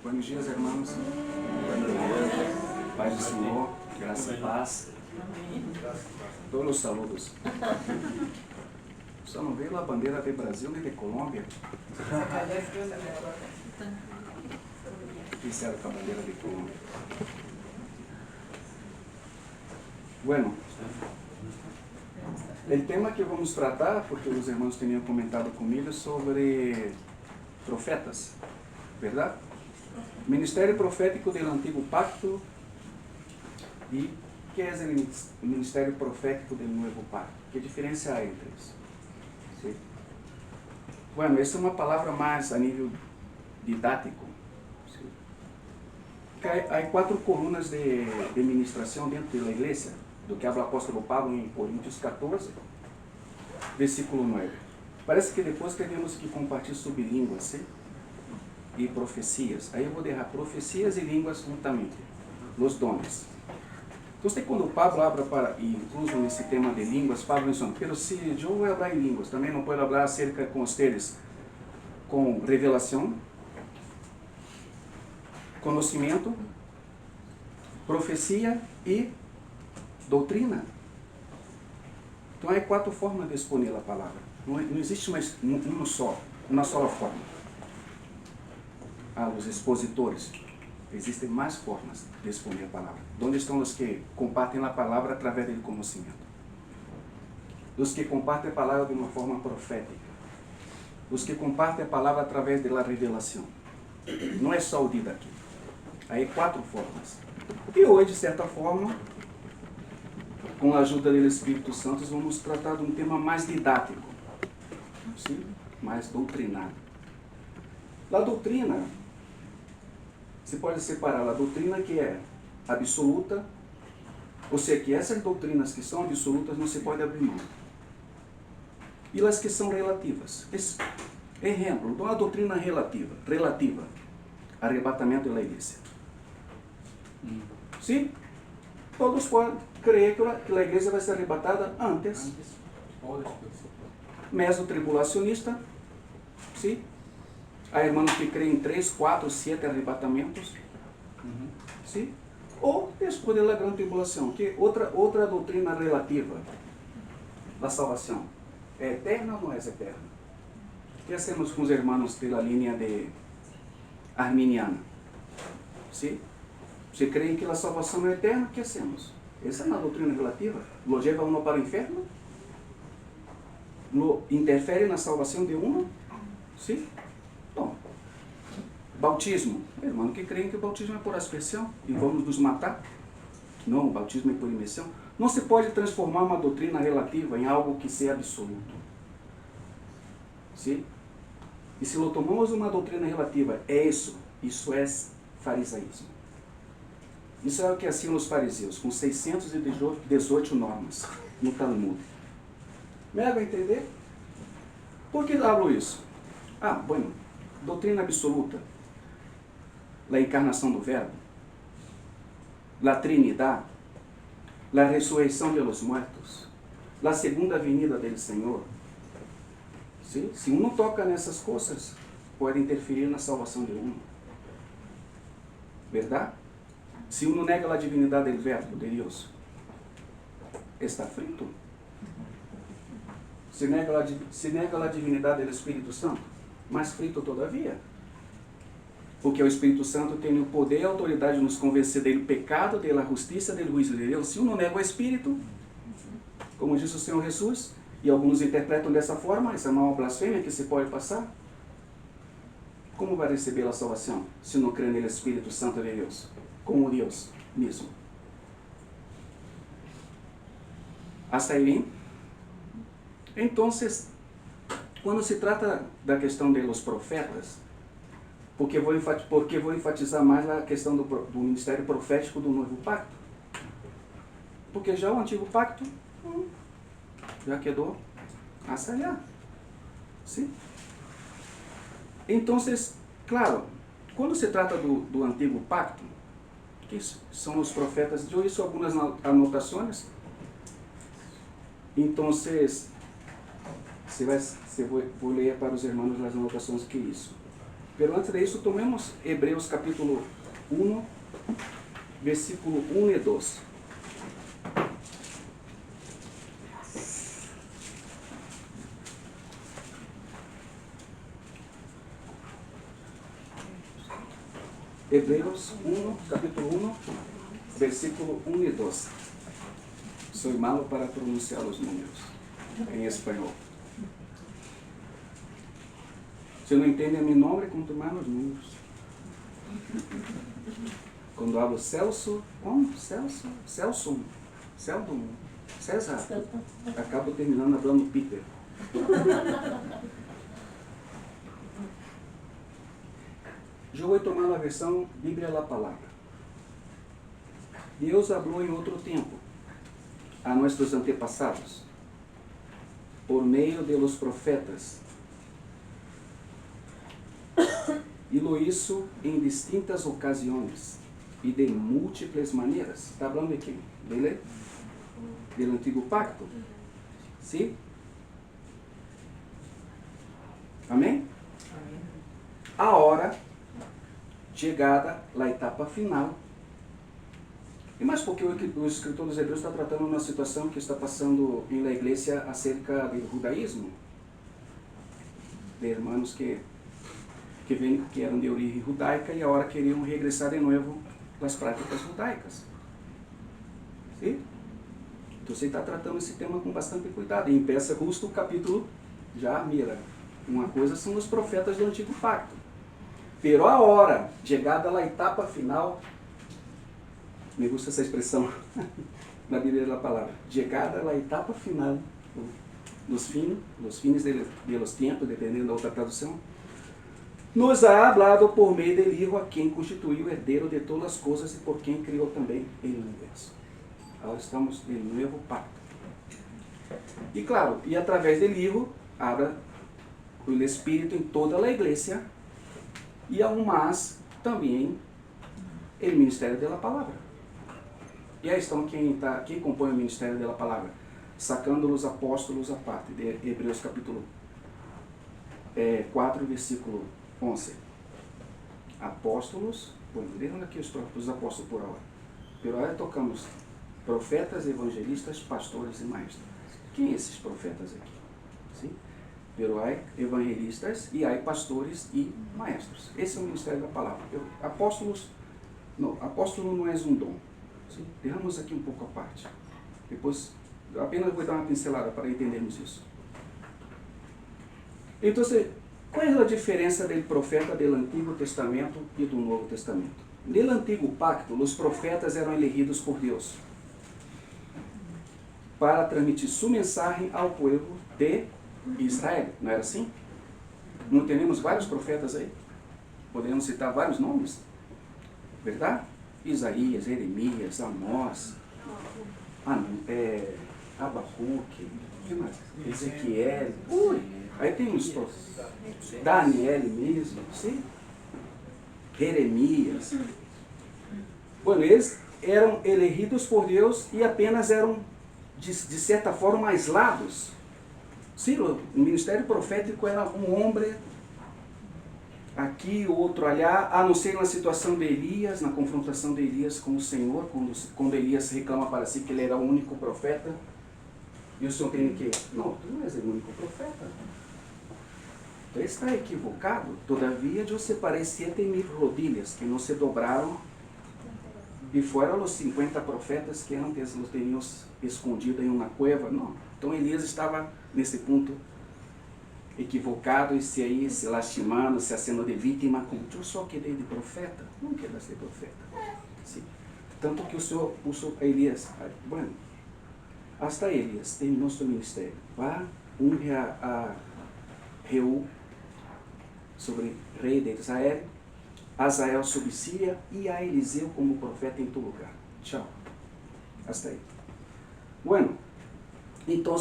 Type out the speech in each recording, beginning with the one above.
Buenos dias, irmãos. Paz do Senhor, graça e paz. Todos os saludos. Só não veio a bandeira de Brasil nem de Colômbia. Fizeram com a bandeira de Colômbia. Bueno, o tema que vamos tratar, porque os irmãos tinham comentado comigo sobre profetas, verdade? Ministério profético do Antigo Pacto e que é o ministério profético do Novo Pacto. Que diferença há entre isso? Sim. Bueno, essa é uma palavra mais a nível didático. Sim. Há 4 colunas de ministração dentro da igreja, do que habla o apóstolo Pablo em Coríntios 14, versículo 9. Parece que depois teríamos que compartilhar sobre línguas, sim? E profecias. Aí eu vou deixar profecias e línguas juntamente, os dones. Então, quando Pablo habla para, incluso nesse tema de línguas, Pablo menciona, pero se eu vou falar em línguas, também não posso falar acerca com vocês com revelação, conhecimento, profecia e doutrina. Então, há 4 formas de exponer a palavra. Não existe mais uma só forma. Há os expositores. Existem mais formas de exponer a palavra. Onde estão os que compartem a palavra através do conhecimento? Os que compartem a palavra de uma forma profética. Os que compartem a palavra através da revelação. Não é só o dito aqui. Há 4 formas. E hoje, de certa forma, com a ajuda do Espírito Santo, vamos tratar de um tema mais didático, sim? Mais doutrinado. A doutrina, se pode separar a doutrina que é absoluta, ou seja, que essas doutrinas que são absolutas não se pode abrir mão. E as que são relativas. Exemplo, então a doutrina relativa, arrebatamento da igreja. Sim? Todos podem crer que a igreja vai ser arrebatada antes. Meso-tribulacionista, sim? Há irmãos que creem em 3, 4, 7 arrebatamentos. Sim? Ou depois da grande tribulação, que outra doutrina relativa da salvação. É eterna ou não é eterna? O que hacemos com os irmãos pela linha de arminiana? Sim? Se creem que a salvação é eterna, o que hacemos? Essa é uma doutrina relativa. Lo leva uno para o inferno? Lo interfere na salvação de uno? Sim? Bom, bautismo. Irmão que creem que o bautismo é por aspersão e vamos nos matar? Não, o bautismo é por imersão. Não se pode transformar uma doutrina relativa em algo que seja absoluto. Sim? E se lo tomamos uma doutrina relativa, isso é farisaísmo. Isso é o que haciam os fariseus, com 618 normas no Talmud. Me haga entender? Por que hablo isso? Bueno, doutrina absoluta, a encarnação do Verbo, a Trinidade, a ressurreição de los muertos, a segunda venida do Senhor. ¿Sí? Se um toca nessas coisas, pode interferir na salvação de um. Verdade? Se um nega a divindade do Verbo de Deus, está frito. Se nega a divindade do Espírito Santo, mais frito todavia. Porque o Espírito Santo tem o poder e a autoridade de nos convencer do pecado, da justiça, do juízo de Deus. Se um não nega o Espírito, como disse o Senhor Jesus, e alguns interpretam dessa forma, essa é uma blasfêmia que se pode passar. Como vai receber a salvação se não crê no Espírito Santo de Deus? Como Deus mesmo. Hasta aí bem? Então, quando se trata da questão dos profetas, porque vou enfatizar mais a questão do ministério profético do Novo Pacto. Porque já o Antigo Pacto já quedou hasta allá. Sim? Então, claro, quando se trata do Antigo Pacto, que são os profetas, eu hice algumas anotações. Então, vou ler para os irmãos as anotações que isso. Pero antes de isso, tomemos Hebreus capítulo 1, versículo 1 e 2. Hebreus 1, capítulo 1, versículo 1 e 2. Sou malo para pronunciar os números em espanhol. Se não entendem meu nome, quanto mais os números. Quando hablo Celso, como? Celso? Celso, Celdon, César, acabo terminando falando Peter. Eu vou tomar a versão Bíblia da Palavra. Deus falou em outro tempo a nossos antepassados por meio de los profetas. E lo hizo em distintas ocasiões e de múltiplas maneiras. Está falando de quem? Dele? Do Antigo Pacto? Sim? Amém? A hora chegada a etapa final. E mais porque o escritor dos Hebreus está tratando uma situação que está passando em la igreja acerca do judaísmo. De irmãos que eram de origem judaica e agora queriam regressar de novo às práticas judaicas. Sim? Então você está tratando esse tema com bastante cuidado. E empeça justo o capítulo, já mira. Uma coisa são os profetas do Antigo Pacto. Pero a hora, chegada à etapa final, me gusta essa expressão na Bíblia da Palavra, chegada à etapa final dos fines de los tiempos, dependendo da outra tradução, nos ha hablado por meio del Hijo, a quem constituiu o herdeiro de todas as coisas e por quem criou também o universo. Agora estamos no novo pacto. E claro, e através del Hijo, habla o Espírito em toda a igreja, e aún mais também o ministério da palavra. E aí estão quem compõe o ministério da palavra, sacando os apóstolos à parte, de Hebreus capítulo 4, versículo 11. Apóstolos, deixam aqui os apóstolos por hora. Por hora tocamos profetas, evangelistas, pastores e maestros. Quem são esses profetas aqui? Sim? Pero há evangelistas e há pastores e maestros. Esse é o ministério da palavra. Apóstolo não é um dom. Sim? Derramos aqui um pouco a parte. Depois, apenas vou dar uma pincelada para entendermos isso. Então, qual é a diferença do profeta do Antigo Testamento e do Novo Testamento? No Antigo Pacto, os profetas eram elegidos por Deus para transmitir sua mensagem ao povo de Israel. Não era assim? Não temos vários profetas aí? Podemos citar vários nomes? Verdade? Isaías, Jeremias, Amós, Abacuque, Ezequiel, aí tem uns Daniel mesmo, sim? Jeremias. Bueno, eles eram elegidos por Deus e apenas eram, de certa forma, aislados. Sim, o ministério profético era um homem aqui, outro ali, a não ser na situação de Elias, na confrontação de Elias com o Senhor, quando Elias reclama para si que ele era o único profeta, e o Senhor tem que, não, tu não és o único profeta. Então está equivocado. Todavia eu separei 7,000 rodilhas que não se dobraram, e foram os 50 profetas que antes os tinham escondido em uma cueva. Não. Então Elias estava nesse ponto equivocado e se lastimando, se fazendo de vítima, como eu só quedei de profeta, não quedas de profeta. Sim. Tanto que o Senhor puso a Elias, bueno, hasta Elias terminou seu ministério. Vá, unge a Reu sobre rei de Israel, Azael sobre Síria e a Eliseu como profeta em todo lugar. Tchau. Hasta aí. Bueno, então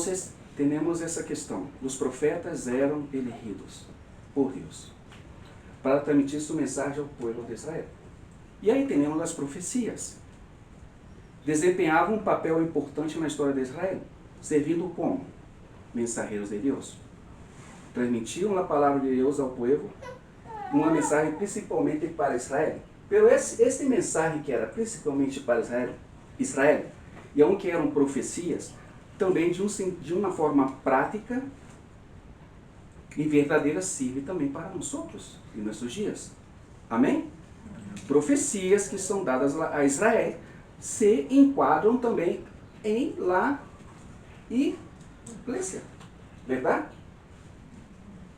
temos essa questão. Os profetas eram elegidos por Deus para transmitir sua mensagem ao povo de Israel. E aí temos as profecias. Desempenhavam um papel importante na história de Israel, servindo como mensageiros de Deus. Transmitiam a palavra de Deus ao povo uma mensagem principalmente para Israel. Pero esse mensagem que era principalmente para Israel, e aunque eram profecias, também de uma forma prática e verdadeira serve também para nós outros em nossos dias. Amém? Profecias que são dadas a Israel se enquadram também em la igreja. Verdade?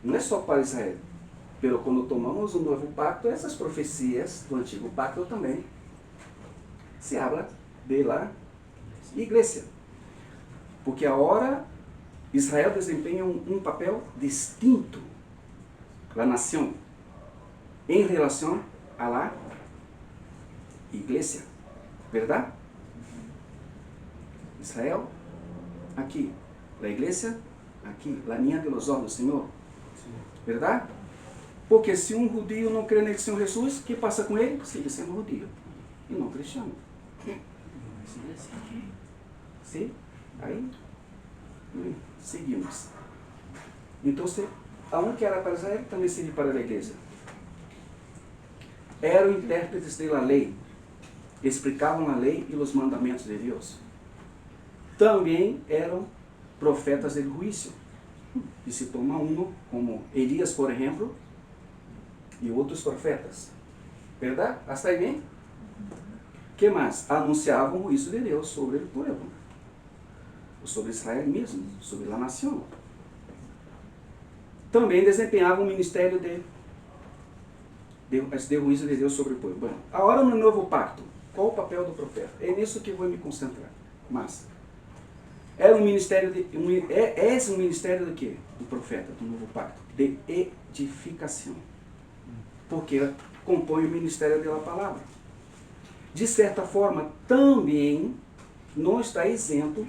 Não é só para Israel. Pero quando tomamos o novo pacto, essas profecias do antigo pacto também se habla de la igreja. Porque agora Israel desempenha um papel distinto, a nação, em relação a la igreja. Verdade? Israel, aqui. A igreja, aqui. La niña de los ojos do Senhor. Verdade? Porque se um judío não crê nesse Senhor Jesus, o que passa com ele? Sigue sendo judío e não cristiano. Sim? Aí, seguimos. Então, aonde era para Israel, também serve para a igreja. Eram intérpretes da lei, explicavam a lei e os mandamentos de Deus. Também eram profetas do juízo. E se toma um, como Elias, por exemplo, e outros profetas. Verdade? Hasta aí bem? Que mais? Anunciavam o juízo de Deus sobre o povo. Sobre Israel mesmo, sobre a nação. Também desempenhavam o ministério de juízo de Deus sobre o povo. Bom, agora no novo pacto, qual o papel do profeta? É nisso que vou me concentrar. Mas era um ministério um ministério do quê? Do profeta, do novo pacto, de edificação. Porque compõe o ministério da palavra. De certa forma, também não está isento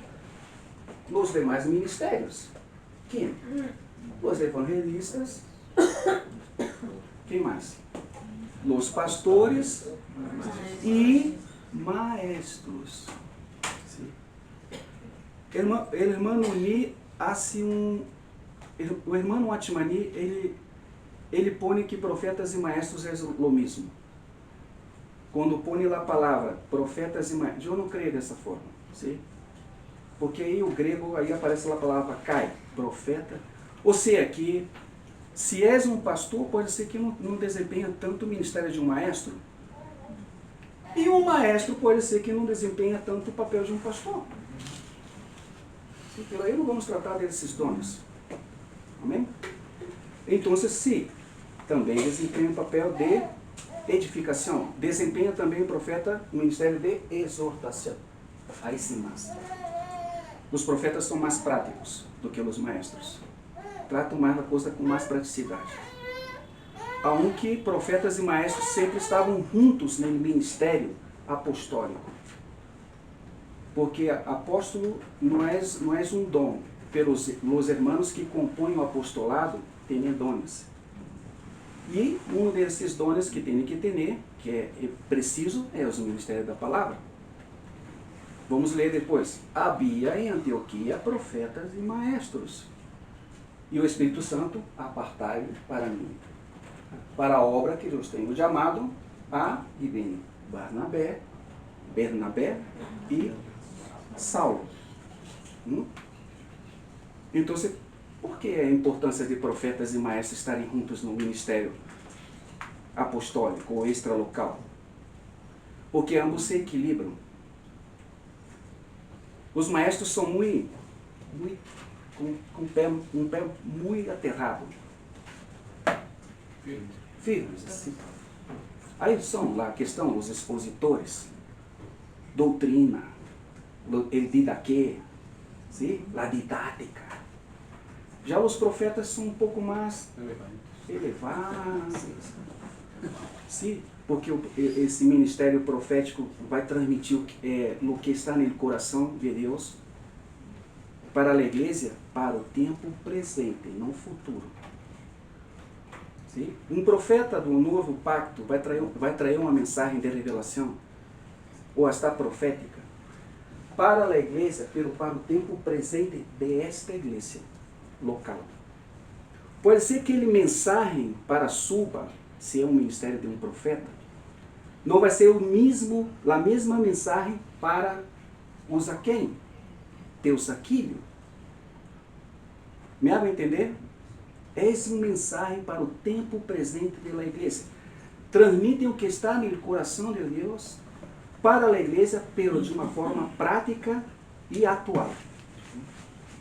nos demais ministérios. Quem? Os evangelistas. Quem mais? Os pastores e maestros. O irmão Uni o irmão Atmani, ele põe que profetas e maestros é o mesmo. Quando põe a palavra profetas e maestros, eu não creio dessa forma, sim? Porque aí o grego, aí aparece a palavra kai, profeta. Ou seja, que se és um pastor, pode ser que não desempenha tanto o ministério de um maestro. E um maestro pode ser que não desempenha tanto o papel de um pastor. Então aí não vamos tratar desses dons. Amém? Então, se também desempenha o papel de edificação, desempenha também o profeta o ministério de exortação. Aí sim, mas os profetas são mais práticos do que os maestros. Tratam mais a coisa com mais praticidade. Aunque profetas e maestros sempre estavam juntos no ministério apostólico. Porque apóstolo não é um dom, pelos os irmãos que compõem o apostolado têm dons. E um desses dons que tem que ter, que é preciso, é o ministério da palavra. Vamos ler depois. Havia em Antioquia profetas e maestros. E o Espírito Santo apartai para mim, para a obra que Deus tem chamado a e bem Bernabé e Saulo. Então, por que a importância de profetas e maestros estarem juntos no ministério apostólico ou extralocal? Porque ambos se equilibram. Os maestros são com um pé muito aterrado. Firmes, assim. Aí são lá a questão, os expositores, doutrina, el didaquê, sim? La didática. Já os profetas são um pouco mais elevados. Sim, porque esse ministério profético vai transmitir o que está no coração de Deus para a igreja, para o tempo presente, não futuro. Sim? Um profeta do novo pacto vai trazer uma mensagem de revelação, ou está profética, para a igreja, para o tempo presente desta igreja local. Pode ser que ele mensagem para suba se é um ministério de um profeta, não vai ser a mesma mensagem para os a quem? Teus aquilho. Me hago entender? Essa é uma mensagem para o tempo presente da igreja. Transmitem o que está no coração de Deus para a igreja, pero de uma forma prática e atual.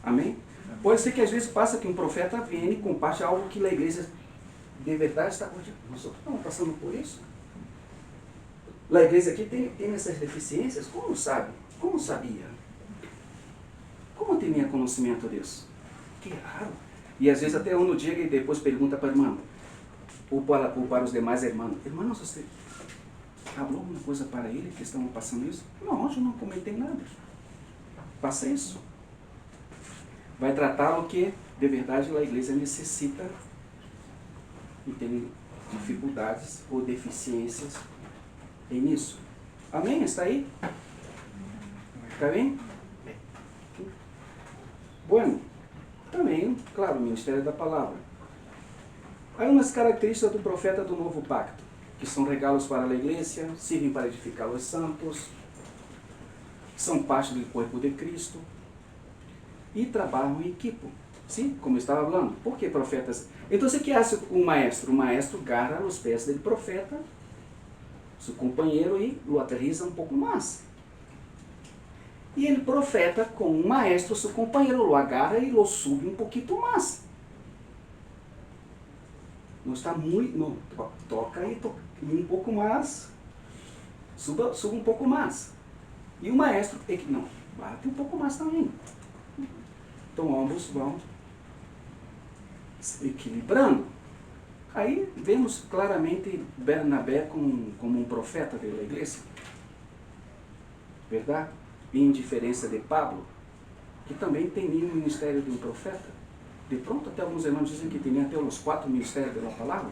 Amém? Pode ser que às vezes passa que um profeta vem e compartilha algo que a igreja de verdade está curtindo. Nós estamos passando por isso. A igreja aqui tem essas deficiências. Como sabe? Como sabia? Como tinha conhecimento disso? Que raro. E às vezes até um dia e depois pergunta para a irmã, ou para os demais irmãos, irmãos, você falou alguma coisa para ele que estavam passando isso? Não, eu não comentei nada. Passa isso. Vai tratar o que de verdade a igreja necessita e tem dificuldades ou deficiências nisso. Amém? Está aí? Está bem? Bueno, também, claro, o ministério da palavra. Há umas características do profeta do novo pacto, que são regalos para a igreja, servem para edificar os santos, são parte do corpo de Cristo e trabalham em equipe. Sim, como eu estava falando. Por que profetas? Então, o que hace um maestro? O maestro agarra os pés do profeta, seu companheiro, e o aterriza um pouco mais. E ele profeta com o maestro, seu companheiro, o agarra e o sube um pouquinho mais. Não está muito, não, toca e um pouco mais, suba um pouco mais. E o maestro, não, bate um pouco mais também. Então ambos vão se equilibrando. Aí vemos claramente Bernabé como um profeta da igreja. Verdade? Em diferença de Pablo, que também tem o ministério de um profeta. De pronto, até alguns irmãos dizem que tinha até os 4 ministérios da palavra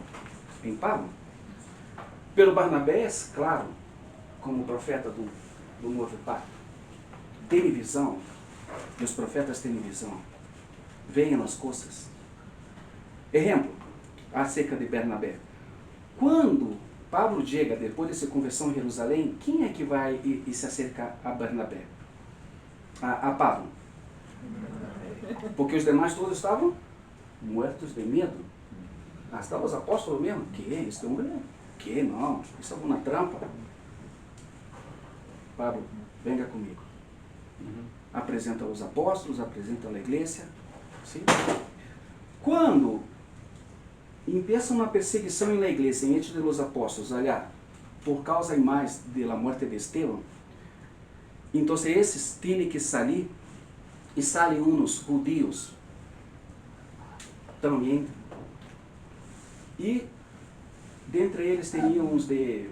em Pablo. Pelo Barnabé, claro, como profeta do novo pacto, tem visão, e os profetas têm visão, veem as coisas. Exemplo, acerca de Bernabé. Quando Pablo chega, depois de sua conversão em Jerusalém, quem é que vai e se acerca a Bernabé? A Pablo. Porque os demais todos estavam mortos de medo. Estavam os apóstolos mesmo. Que? Este homem? Que? Não. Isso é uma trampa. Pablo, venga comigo. Apresenta os apóstolos, apresenta a igreja. Sim? Quando empieza uma perseguição na igreja, em entre os apóstolos, olha, por causa mais da morte de Estevão, então esses têm que sair, e saem uns judeus também, e dentre eles teriam uns de,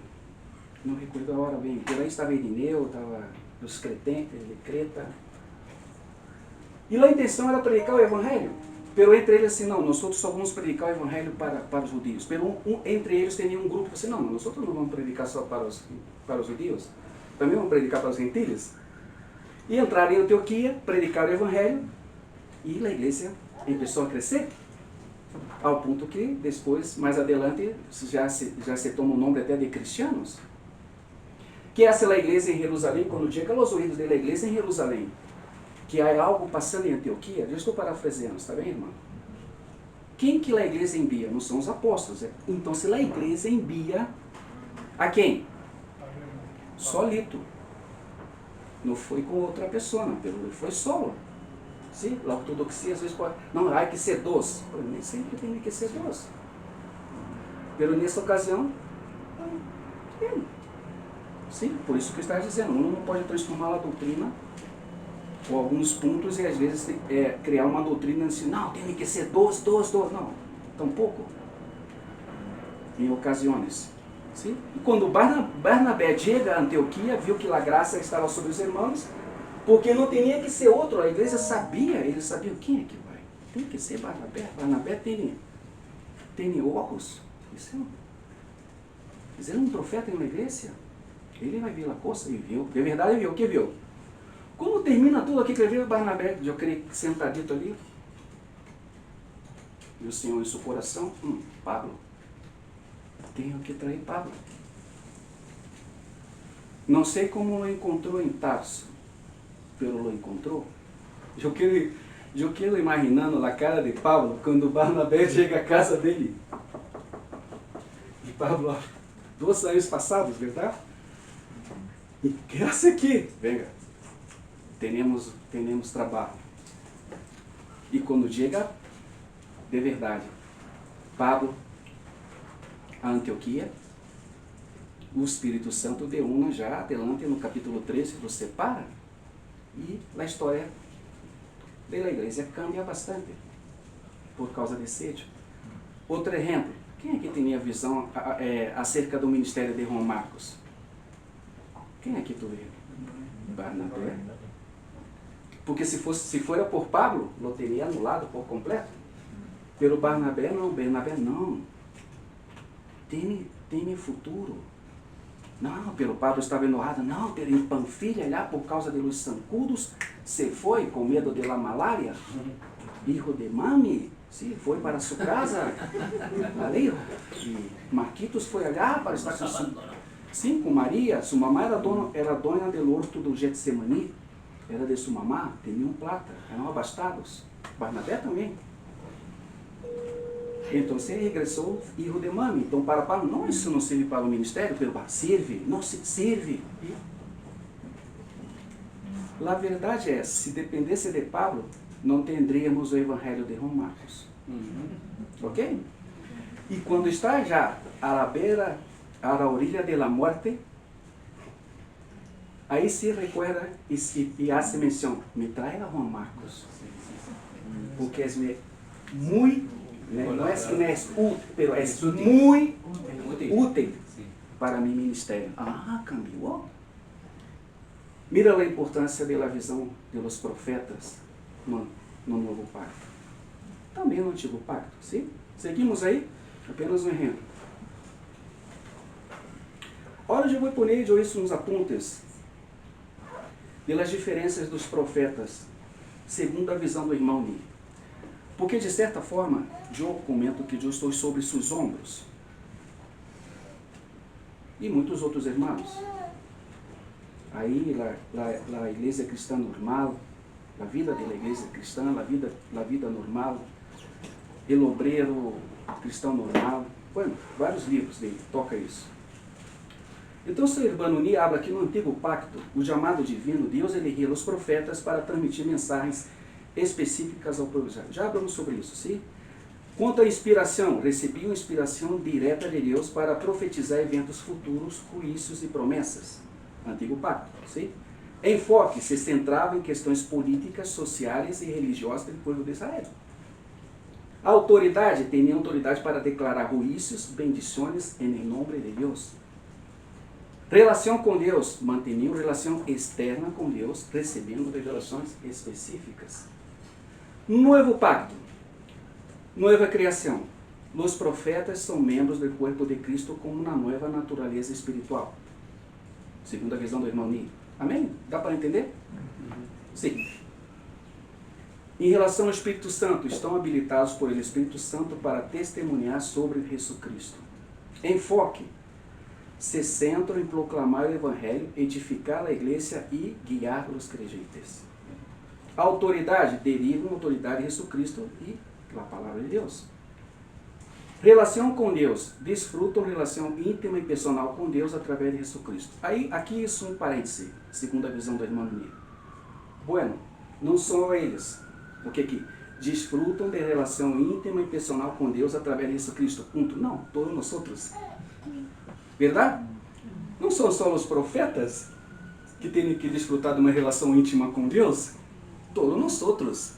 não recordo agora bem, por aí estava Irineu, estava os cretentes de Creta, e a intenção era predicar o evangelho. Pero entre eles, assim, não, nós só vamos predicar o evangelho para os judeus. Pero entre eles tinha um grupo assim, não, nós não vamos predicar só para os judeus, também vamos predicar para os gentiles. E entraram em Antioquia, predicaram o evangelho, e a igreja começou a crescer, ao ponto que depois, mais adelante, já se toma o nome até de cristianos. Que essa é a igreja em Jerusalém, quando chega aos ouvidos da igreja em Jerusalém, que há algo passando em Antioquia, eu estou parafraseando, está bem, irmão? Quem que a igreja envia? Não são os apóstolos. Então, se a igreja envia a quem? Solito. Não foi com outra pessoa, não, ele foi solo. Sim, a ortodoxia às vezes pode... Não, há que ser doce. Nem sempre tem que ser doce. Pero nessa ocasião, ele. Sim, por isso que está dizendo, um não pode transformar a doutrina ou alguns pontos e às vezes criar uma doutrina assim, não, tem que ser doce, não, tampouco. Em ocasiões. Sim? E quando Barnabé chega a Antioquia, viu que a graça estava sobre os irmãos, porque não tinha que ser outro, a igreja sabia, eles sabiam quem é que vai. Tem que ser Barnabé. Barnabé tem óculos. Mas ele é um profeta em uma igreja. Ele vai ver a coisa e viu. De verdade viu. O que viu? Quando termina tudo aqui que ele viu, Barnabé, eu creio sentadito ali, e o Senhor em seu coração, Pablo, tenho que traer Pablo. Não sei como lo encontrou em Tarso, pero lo encontrou. Eu quero imaginando a cara de Pablo quando Barnabé chega à casa dele. E Pablo, 2 anos passados, verdade? E que hace aqui? Venga, temos trabalho. E quando chega, de verdade, Pablo a Antioquia, o Espírito Santo de uma já adelante no capítulo 13, lo separa. E a história da igreja cambia bastante por causa desse hecho. Outro exemplo, quem é que tinha visão acerca do ministério de João Marcos? Quem é que tu viu? Barnabé. Porque se fora por Pablo, lo teria anulado por completo. Pero Barnabé não. Tem futuro. Não, pero Pablo estava enojado. Não, pero em Panfilha, lá por causa de los zancudos, se foi com medo de la malária. Hijo de mami, sim, foi para sua casa. Ali, e Marquitos foi allá para estar sim, com Maria. Sua mamá era dona do horto do Getsemani. Era de sua mamá, tinham plata, eram abastados. Barnabé também. Então, ele regressou, hijo de mami. Então, para Paulo, não, isso não serve para o ministério, pero serve, não se serve. A verdade é, se dependesse de Paulo, não teríamos o Evangelho de João Marcos. Ok? E quando está já à beira, à orilla de la muerte, aí se recuerda e hace menção, me trae a João Marcos, porque é muito, não é que não é útil, pero é muito útil para meu ministério. Ah, cambiou. Mira a importância da visão dos profetas no Novo Pacto. Também no Antigo Pacto, sim? Seguimos aí? Apenas um exemplo. Ora, eu vou pôr isso nos apuntes pelas diferenças dos profetas, segundo a visão do irmão Ni. Porque, de certa forma, eu comento que eu estou sobre seus ombros. E muitos outros irmãos. Aí, a igreja cristã normal, a vida da igreja cristã, a vida normal, o obreiro cristão normal. Bueno, vários livros dele, toca isso. Então, o irmão Ni habla que no Antigo Pacto, o chamado divino, Deus elegia os profetas para transmitir mensagens específicas ao povo. Já falamos sobre isso, sim? Quanto à inspiração, recebiam inspiração direta de Deus para profetizar eventos futuros, juízos e promessas. Antigo Pacto, sim? Enfoque se centrava em questões políticas, sociais e religiosas do povo de Israel. A autoridade tinha autoridade para declarar juízos, bendições em nome de Deus. Relação com Deus, mantinham relação externa com Deus, recebendo revelações específicas. Novo Pacto, nova criação. Os profetas são membros do corpo de Cristo com uma nova natureza espiritual. Segundo a visão do irmão Ni. Amém? Dá para entender? Sim. Em relação ao Espírito Santo, estão habilitados por ele Espírito Santo para testemunhar sobre Jesus Cristo. Enfoque. Se centram em proclamar o Evangelho, edificar a igreja e guiar os crentes. A autoridade deriva uma autoridade de Jesus Cristo e a palavra de Deus. Relação com Deus. Desfrutam relação íntima e personal com Deus através de Jesus Cristo. Aí, aqui isso é um parêntese, segundo a visão do irmão Ni. Bueno, não são eles, porque aqui desfrutam de relação íntima e personal com Deus através de Jesus Cristo. Ponto. Não, todos nós outros. Verdade? Não são só os profetas que têm que desfrutar de uma relação íntima com Deus? Todos nós outros.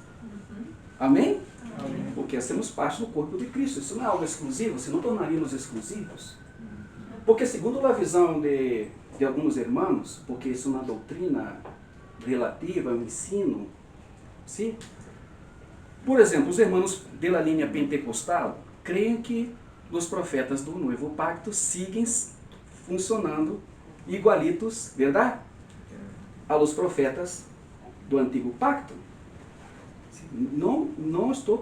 Amém? Amém? Porque hacemos parte do corpo de Cristo. Isso não é algo exclusivo, senão tornaríamos exclusivos. Porque segundo a visão de alguns irmãos, porque isso é uma doutrina relativa ao ensino, sim? Por exemplo, os irmãos da linha pentecostal creem que os profetas do Novo Pacto seguem funcionando igualitos, verdade? Aos profetas do Antigo Pacto. Não estou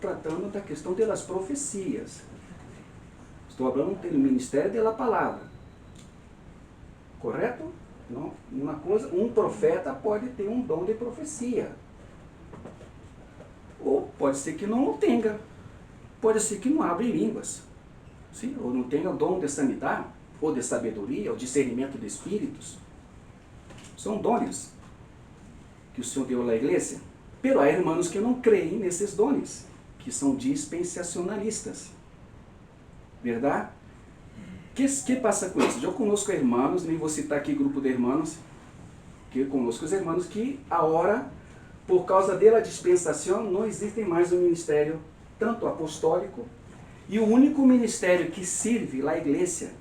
tratando da questão das profecias. Estou falando do ministério da palavra. Correto? Não, uma coisa, um profeta pode ter um dom de profecia. Ou pode ser que não o tenha. Pode ser que não abra em línguas. Sim? Ou não tenha o dom de sanidade, ou de sabedoria, ou discernimento de espíritos. São dons que o Senhor deu à igreja. Pero há irmãos que não creem nesses dons, que são dispensacionalistas. Verdade? Que passa com isso? Eu conosco irmãos, nem vou citar aqui grupo de irmãos, que conosco os irmãos que agora, por causa da dispensação, não existe mais um ministério tanto apostólico, e o único ministério que serve na igreja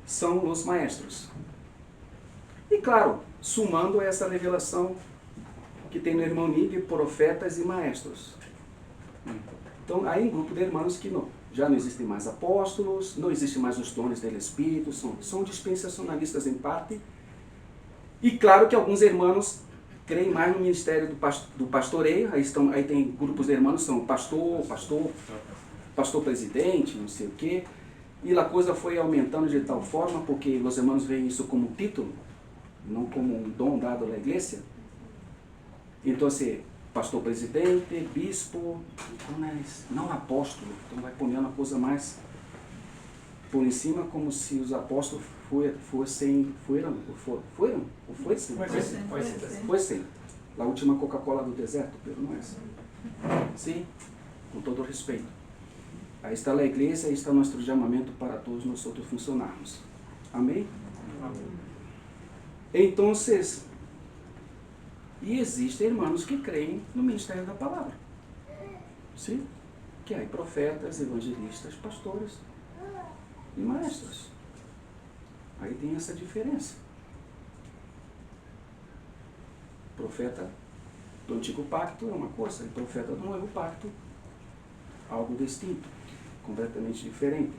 são os maestros. E claro, sumando essa revelação que tem no irmão Nível, profetas e maestros. Então, há um grupo de irmãos que não, já não existem mais apóstolos, não existem mais os dons do Espírito, são dispensacionalistas em parte. E claro que alguns irmãos creem mais no ministério do pastoreio, aí tem grupos de irmãos, são pastor presidente, não sei o quê. E a coisa foi aumentando de tal forma, porque os irmãos veem isso como um título, não como um dom dado à igreja. Então, assim, pastor presidente, bispo, não apóstolo. Então vai pondo uma coisa mais por em cima, como se os apóstolos fossem a última Coca-Cola do deserto, pero não é assim. Sim, com todo respeito. Aí está a igreja, aí está nosso chamamento para todos nós outros funcionarmos. Amém? Amém. Então, e existem irmãos que creem no ministério da palavra. Sim? Que há profetas, evangelistas, pastores e maestros. Aí tem essa diferença. Profeta do Antigo Pacto é uma coisa, e profeta do Novo Pacto, algo distinto, completamente diferente.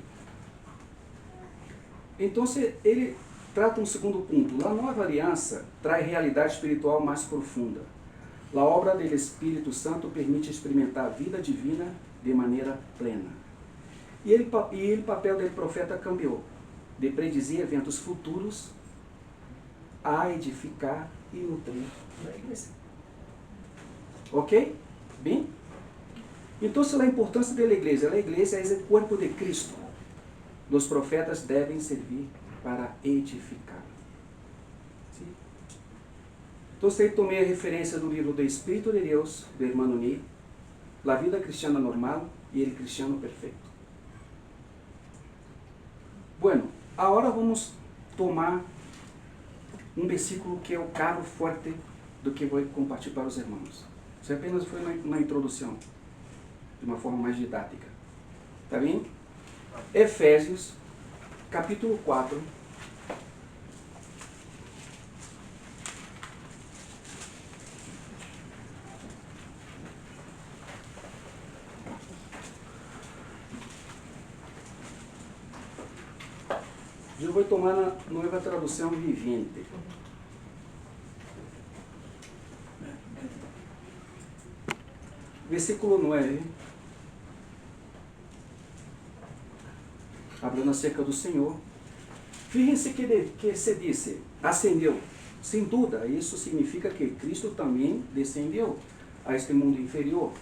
Então, ele trata um segundo ponto. A nova aliança traz realidade espiritual mais profunda. A obra do Espírito Santo permite experimentar a vida divina de maneira plena. E o papel do profeta cambiou, de predizer eventos futuros a edificar e nutrir a igreja. Ok? Bem? Então, a importância da igreja. A igreja é o corpo de Cristo. Os profetas devem servir para edificar. Sim? Então, eu tomei a referência do livro do Espírito de Deus, do irmão Ni, La Vida Cristiana Normal e El Cristiano Perfeito. Bueno, agora vamos tomar um versículo que é o carro forte do que vou compartilhar para os irmãos. Isso apenas foi na introdução, de uma forma mais didática. Está bem? Efésios, capítulo 4. Eu vou tomar na nova tradução vivente. Versículo 9. Hablando acerca do Senhor. Fíjense que se disse, ascendeu. Sem dúvida, isso significa que Cristo também descendeu a este mundo inferior.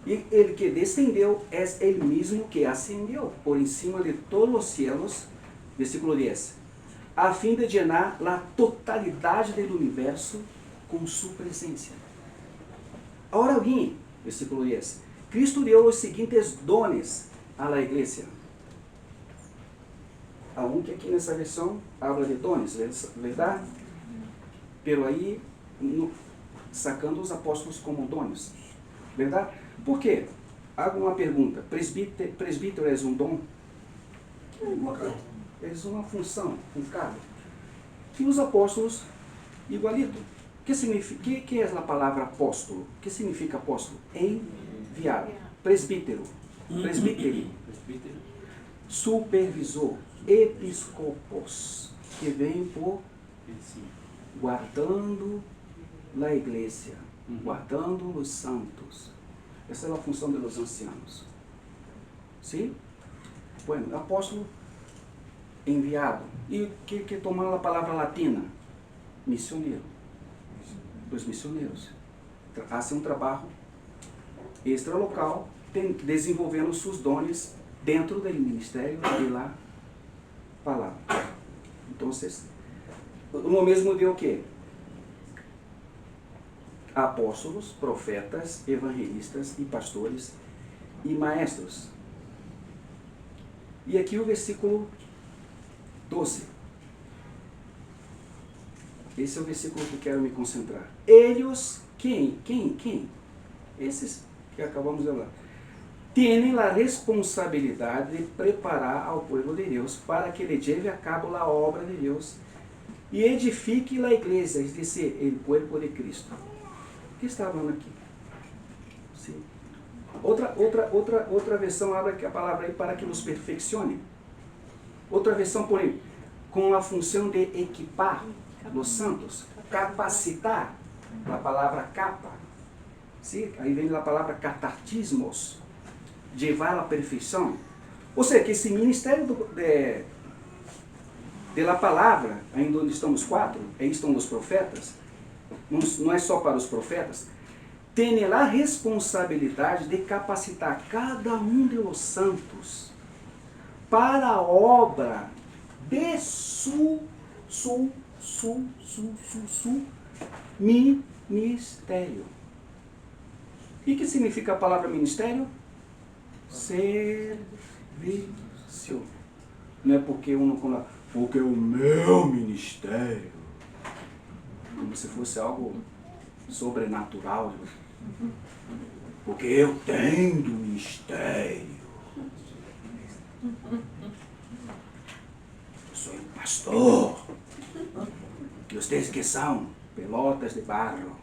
E ele que descendeu é ele mesmo que ascendeu por encima de todos os cielos. Versículo 10. A fim de llenar a totalidade do universo com sua presença. Agora bem, versículo 10. Cristo deu os seguintes dones à la igreja. Aunque aqui nessa versão habla de dones, verdade? Pero aí, sacando os apóstolos como dones. Verdade? Por quê? Hago uma pergunta. Presbítero é um dom? É uma função, um cargo. E os apóstolos, igualito. Que é a palavra apóstolo? O que significa apóstolo? Enviado. Presbítero. Presbítero. Supervisor. Episcopos. Que vem por guardando a igreja. Guardando os santos. Essa é a função dos ancianos. Sim? Bueno, apóstolo enviado. E que tomando a palavra latina? Missioneiro. Os missioneiros fazem um trabalho extralocal, desenvolvendo seus dons dentro do ministério da palavra. Então, no mesmo deu o quê? Apóstolos, profetas, evangelistas e pastores e maestros. E aqui o versículo 12. Esse é o versículo que quero me concentrar. Eles, quem? Esses que acabamos de falar. Têm a responsabilidade de preparar ao povo de Deus para que ele lleve a cabo a obra de Deus e edifique a igreja, es decir, o corpo de Cristo. O que está falando aqui? Sim. Outra versão abre aqui a palavra aí para que nos perfeccione. Outra versão põe com a função de equipar os santos, capacitar, a palavra capa. Sim? Aí vem a palavra catartismos, levar à perfeição. Ou seja, que esse ministério da palavra, ainda onde estamos quatro, aí estão os profetas, não é só para os profetas, tem a responsabilidade de capacitar cada um de los santos para a obra de su ministério. E que significa a palavra ministério? Serviço. Não é porque porque o meu ministério, como se fosse algo sobrenatural, porque eu tenho ministério, eu sou um pastor, que vocês que são pelotas de barro.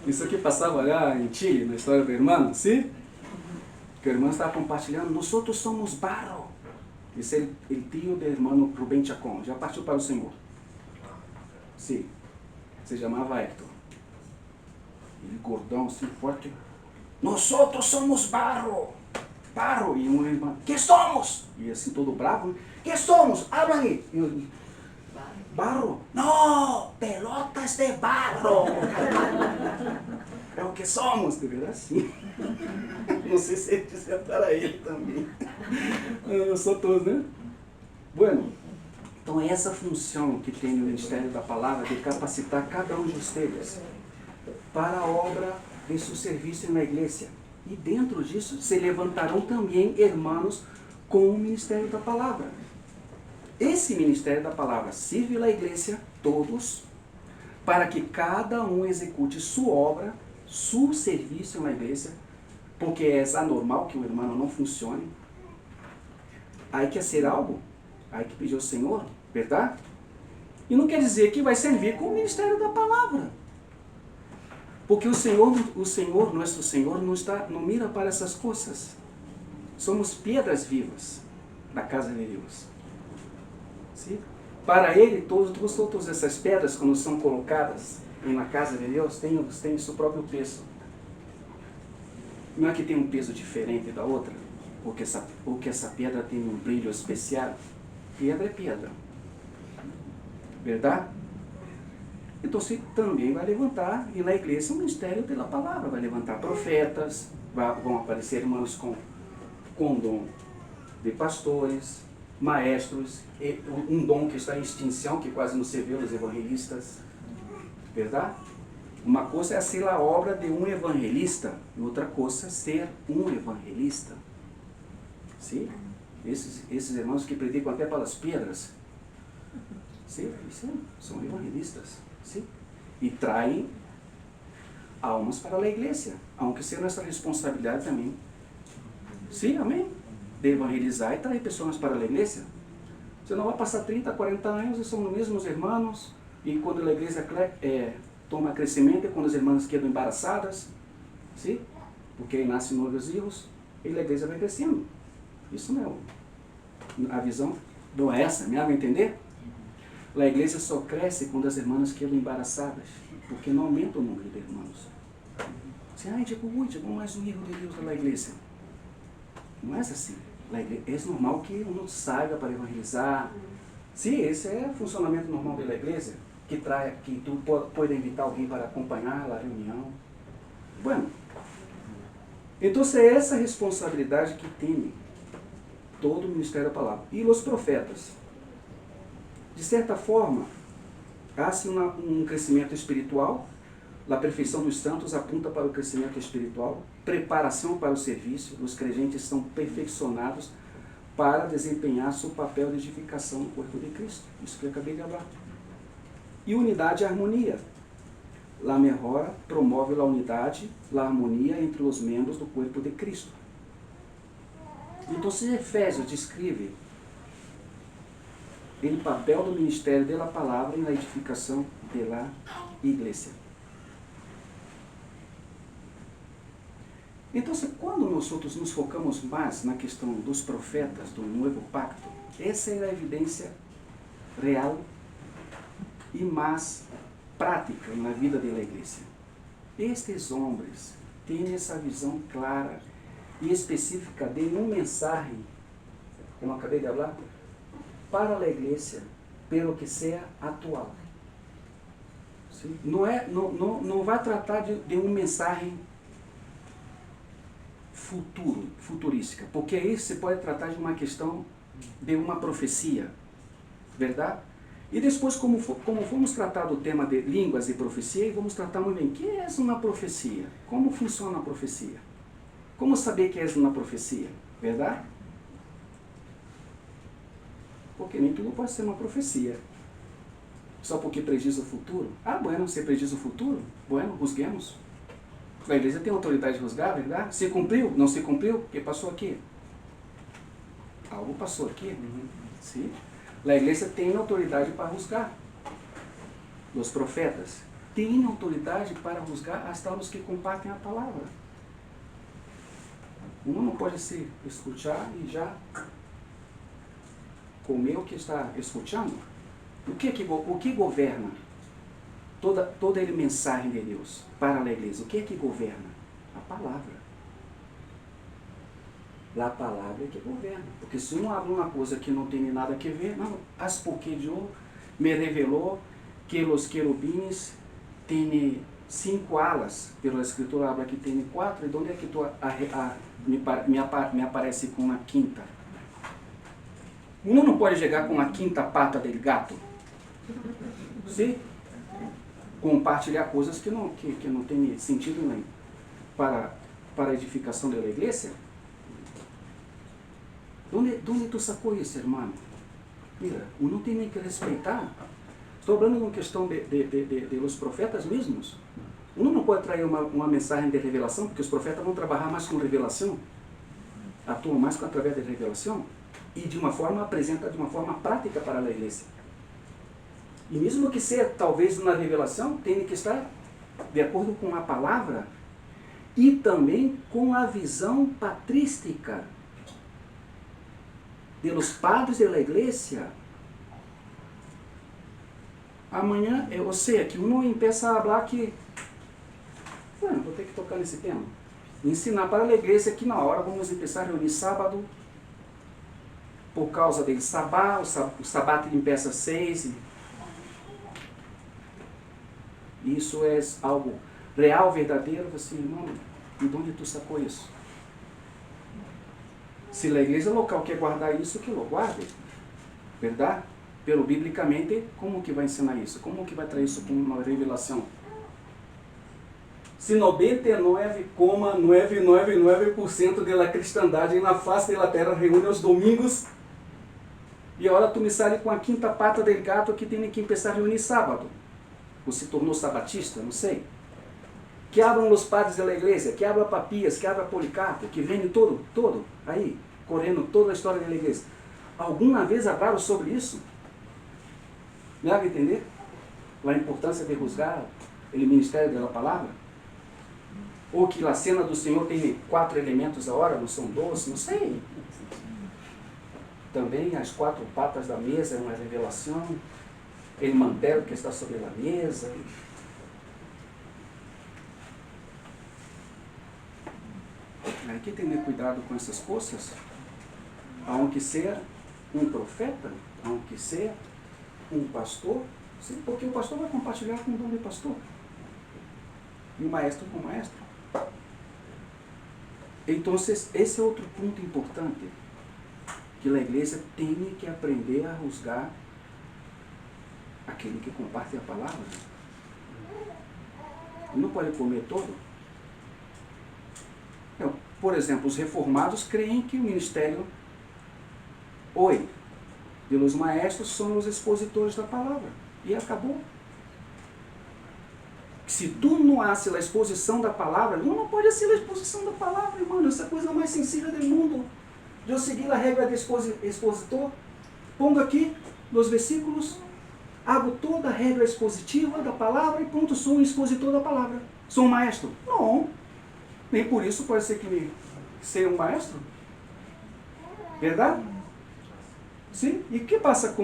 Isso aqui passava lá em Chile, na história do irmão, sim? Que o irmão estava compartilhando, nós somos barro. Esse é o tio do irmão Rubén Chacón, já partiu para o Senhor. Sim, se chamava Héctor. Ele gordão, assim, forte. Nós somos barro. Barro. E um irmão, que somos? E assim, todo bravo. Que somos? Habla aí. Barro? Não, pelotas de barro. É o que somos, de verdade, assim. Não sei se ele disse para ele também. Eu sou todos, né? Bueno, então é essa função que tem o Ministério da Palavra, de capacitar cada um de vocês para a obra de seu serviço na igreja. E dentro disso se levantarão também irmãos com o Ministério da Palavra. Esse Ministério da Palavra serve à igreja, todos, para que cada um execute sua obra, seu serviço na igreja, porque é anormal que o irmão não funcione. Há que fazer algo, há que pedir ao Senhor, verdade? E não quer dizer que vai servir com o Ministério da Palavra. Porque o Senhor, nosso Senhor, não mira para essas coisas. Somos pedras vivas da casa de Deus. Sim? Para Ele, todas essas pedras, quando são colocadas na casa de Deus, têm seu próprio peso. Não é que tem um peso diferente da outra, porque essa pedra tem um brilho especial. Pedra é pedra. Verdade? Então, você também vai levantar, e na igreja, o ministério pela palavra, vai levantar profetas, vão aparecer irmãos com dom de pastores, maestros, um dom que está em extinção, que quase não se vê os evangelistas. Verdade? Uma coisa é ser a obra de um evangelista, e outra coisa é ser um evangelista. Sim? Esses irmãos que predicam até pelas pedras, sim, são evangelistas. Sim? E traem almas para a igreja, aunque seja nossa responsabilidade também. Sim, amém? De evangelizar e trazer pessoas para a igreja. Você não vai passar 30, 40 anos e são os mesmos irmãos, e quando a igreja toma crescimento, quando as irmãs quedam embaraçadas, sim? Porque aí nascem novos filhos, e a igreja vai crescendo. Isso não é a visão, não é essa, me haga entender? A igreja só cresce quando as irmãs quedam embaraçadas, porque não aumenta o número de irmãos. Você, chegou mais um erro de Deus na igreja. Não é assim. É normal que uno salga para evangelizar. Sim, esse é o funcionamento normal da igreja, que tu pode invitar alguém para acompanhar a reunião. Bueno, então é essa responsabilidade que tem todo o ministério da palavra. E os profetas, de certa forma, há um crescimento espiritual. A perfeição dos santos aponta para o crescimento espiritual, preparação para o serviço. Os crentes são perfeccionados para desempenhar seu papel de edificação no corpo de Cristo. Isso que eu acabei de falar. E unidade e harmonia. La mejora promove a unidade, a harmonia entre os membros do corpo de Cristo. Então, Efésios descreve o papel do ministério da palavra na edificação da igreja. Então, quando nós nos focamos mais na questão dos profetas do novo pacto, essa é a evidência real e mais prática na vida da igreja. Estes homens têm essa visão clara e específica de mensagem, como eu acabei de falar, para a igreja, pelo que seja atual. Sim? Não vai tratar de uma mensagem futurística, porque aí se pode tratar de uma questão de uma profecia, verdade? E depois, como fomos tratar do tema de línguas e profecia, vamos tratar muito bem, o que é uma profecia? Como funciona a profecia? Como saber que é uma profecia, verdade? Porque nem tudo pode ser uma profecia. Só porque prediz o futuro? Ah, bueno, se prediz o futuro? Bueno, juzguemos. A igreja tem autoridade de juzgar, verdade? Se cumpriu? Não se cumpriu? O que passou aqui? Algo passou aqui. Sim. A igreja tem autoridade para juzgar. Os profetas têm autoridade para juzgar hasta os que compartem a palavra. Um não pode se escutar e já comer o que está escutando. O que governa toda a mensagem de Deus para a igreja? O que é que governa? A palavra. A palavra é que governa. Porque se um abre uma coisa que não tem nada a ver, não, as porque Deus me revelou que os querubins têm 5 alas, pela escritura habla que tem 4, e onde é que me aparece com uma quinta? Um não pode chegar com a quinta pata do gato. Sim? Compartilhar coisas que não tem sentido nem para a edificação da igreja. Onde tu sacou isso, irmão? Mira, uno tem que respeitar. Estou falando de uma questão de los profetas mesmos. Uno não pode trazer uma mensagem de revelação, porque os profetas vão trabalhar mais com revelação, atuam mais através de revelação, e apresenta de uma forma prática para a igreja. E mesmo que seja talvez uma revelação, tem que estar de acordo com a palavra e também com a visão patrística dos padres da igreja. Amanhã, eu sei que uno empieza a falar que, bueno, vou ter que tocar nesse tema, ensinar para a igreja que na hora vamos começar a reunir sábado, por causa do sabá, o sabá empieza às 6, isso é algo real, verdadeiro. Você, irmão, de onde tu sacou isso? Se a igreja local quer guardar isso, que lo guarde, verdade? Pelo biblicamente, como que vai ensinar isso? Como que vai trazer isso como uma revelação? Se 99,999% da cristandade na face da terra reúne aos domingos, e agora tu me sale com a quinta pata del gato que tem que começar a reunir sábado. Você se tornou sabatista? Não sei. Que abram os padres da igreja, que abra Papias, que abra Policarpo, que vem todo aí, correndo toda a história da igreja. Alguma vez falaram sobre isso? Me dá para entender? A importância de juzgar o ministério da palavra? Ou que a cena do Senhor tem 4 elementos a hora, não são 12, não sei. Também as 4 patas da mesa é uma revelação. El mantel que está sobre a mesa. Hay que tener cuidado com essas coisas. Aunque seja um profeta, aunque seja um pastor, sim, porque o pastor vai compartilhar com o dom de pastor. E o maestro com o maestro. Então, esse é outro ponto importante, que a igreja tem que aprender a juzgar aquele que comparte a palavra. Não pode comer todo. Então, por exemplo, os reformados creem que o ministério de los maestros são os expositores da palavra. E acabou. Se tu não haces a exposição da palavra, não pode ser a exposição da palavra, irmão. Essa é a coisa mais sencilla do mundo. Eu segui a regra de expositor, pongo aqui nos versículos, hago toda a regra expositiva da palavra e pronto, sou um expositor da palavra. Sou um maestro? Não. Nem por isso pode ser que ser um maestro. Verdade? Sim? E que passa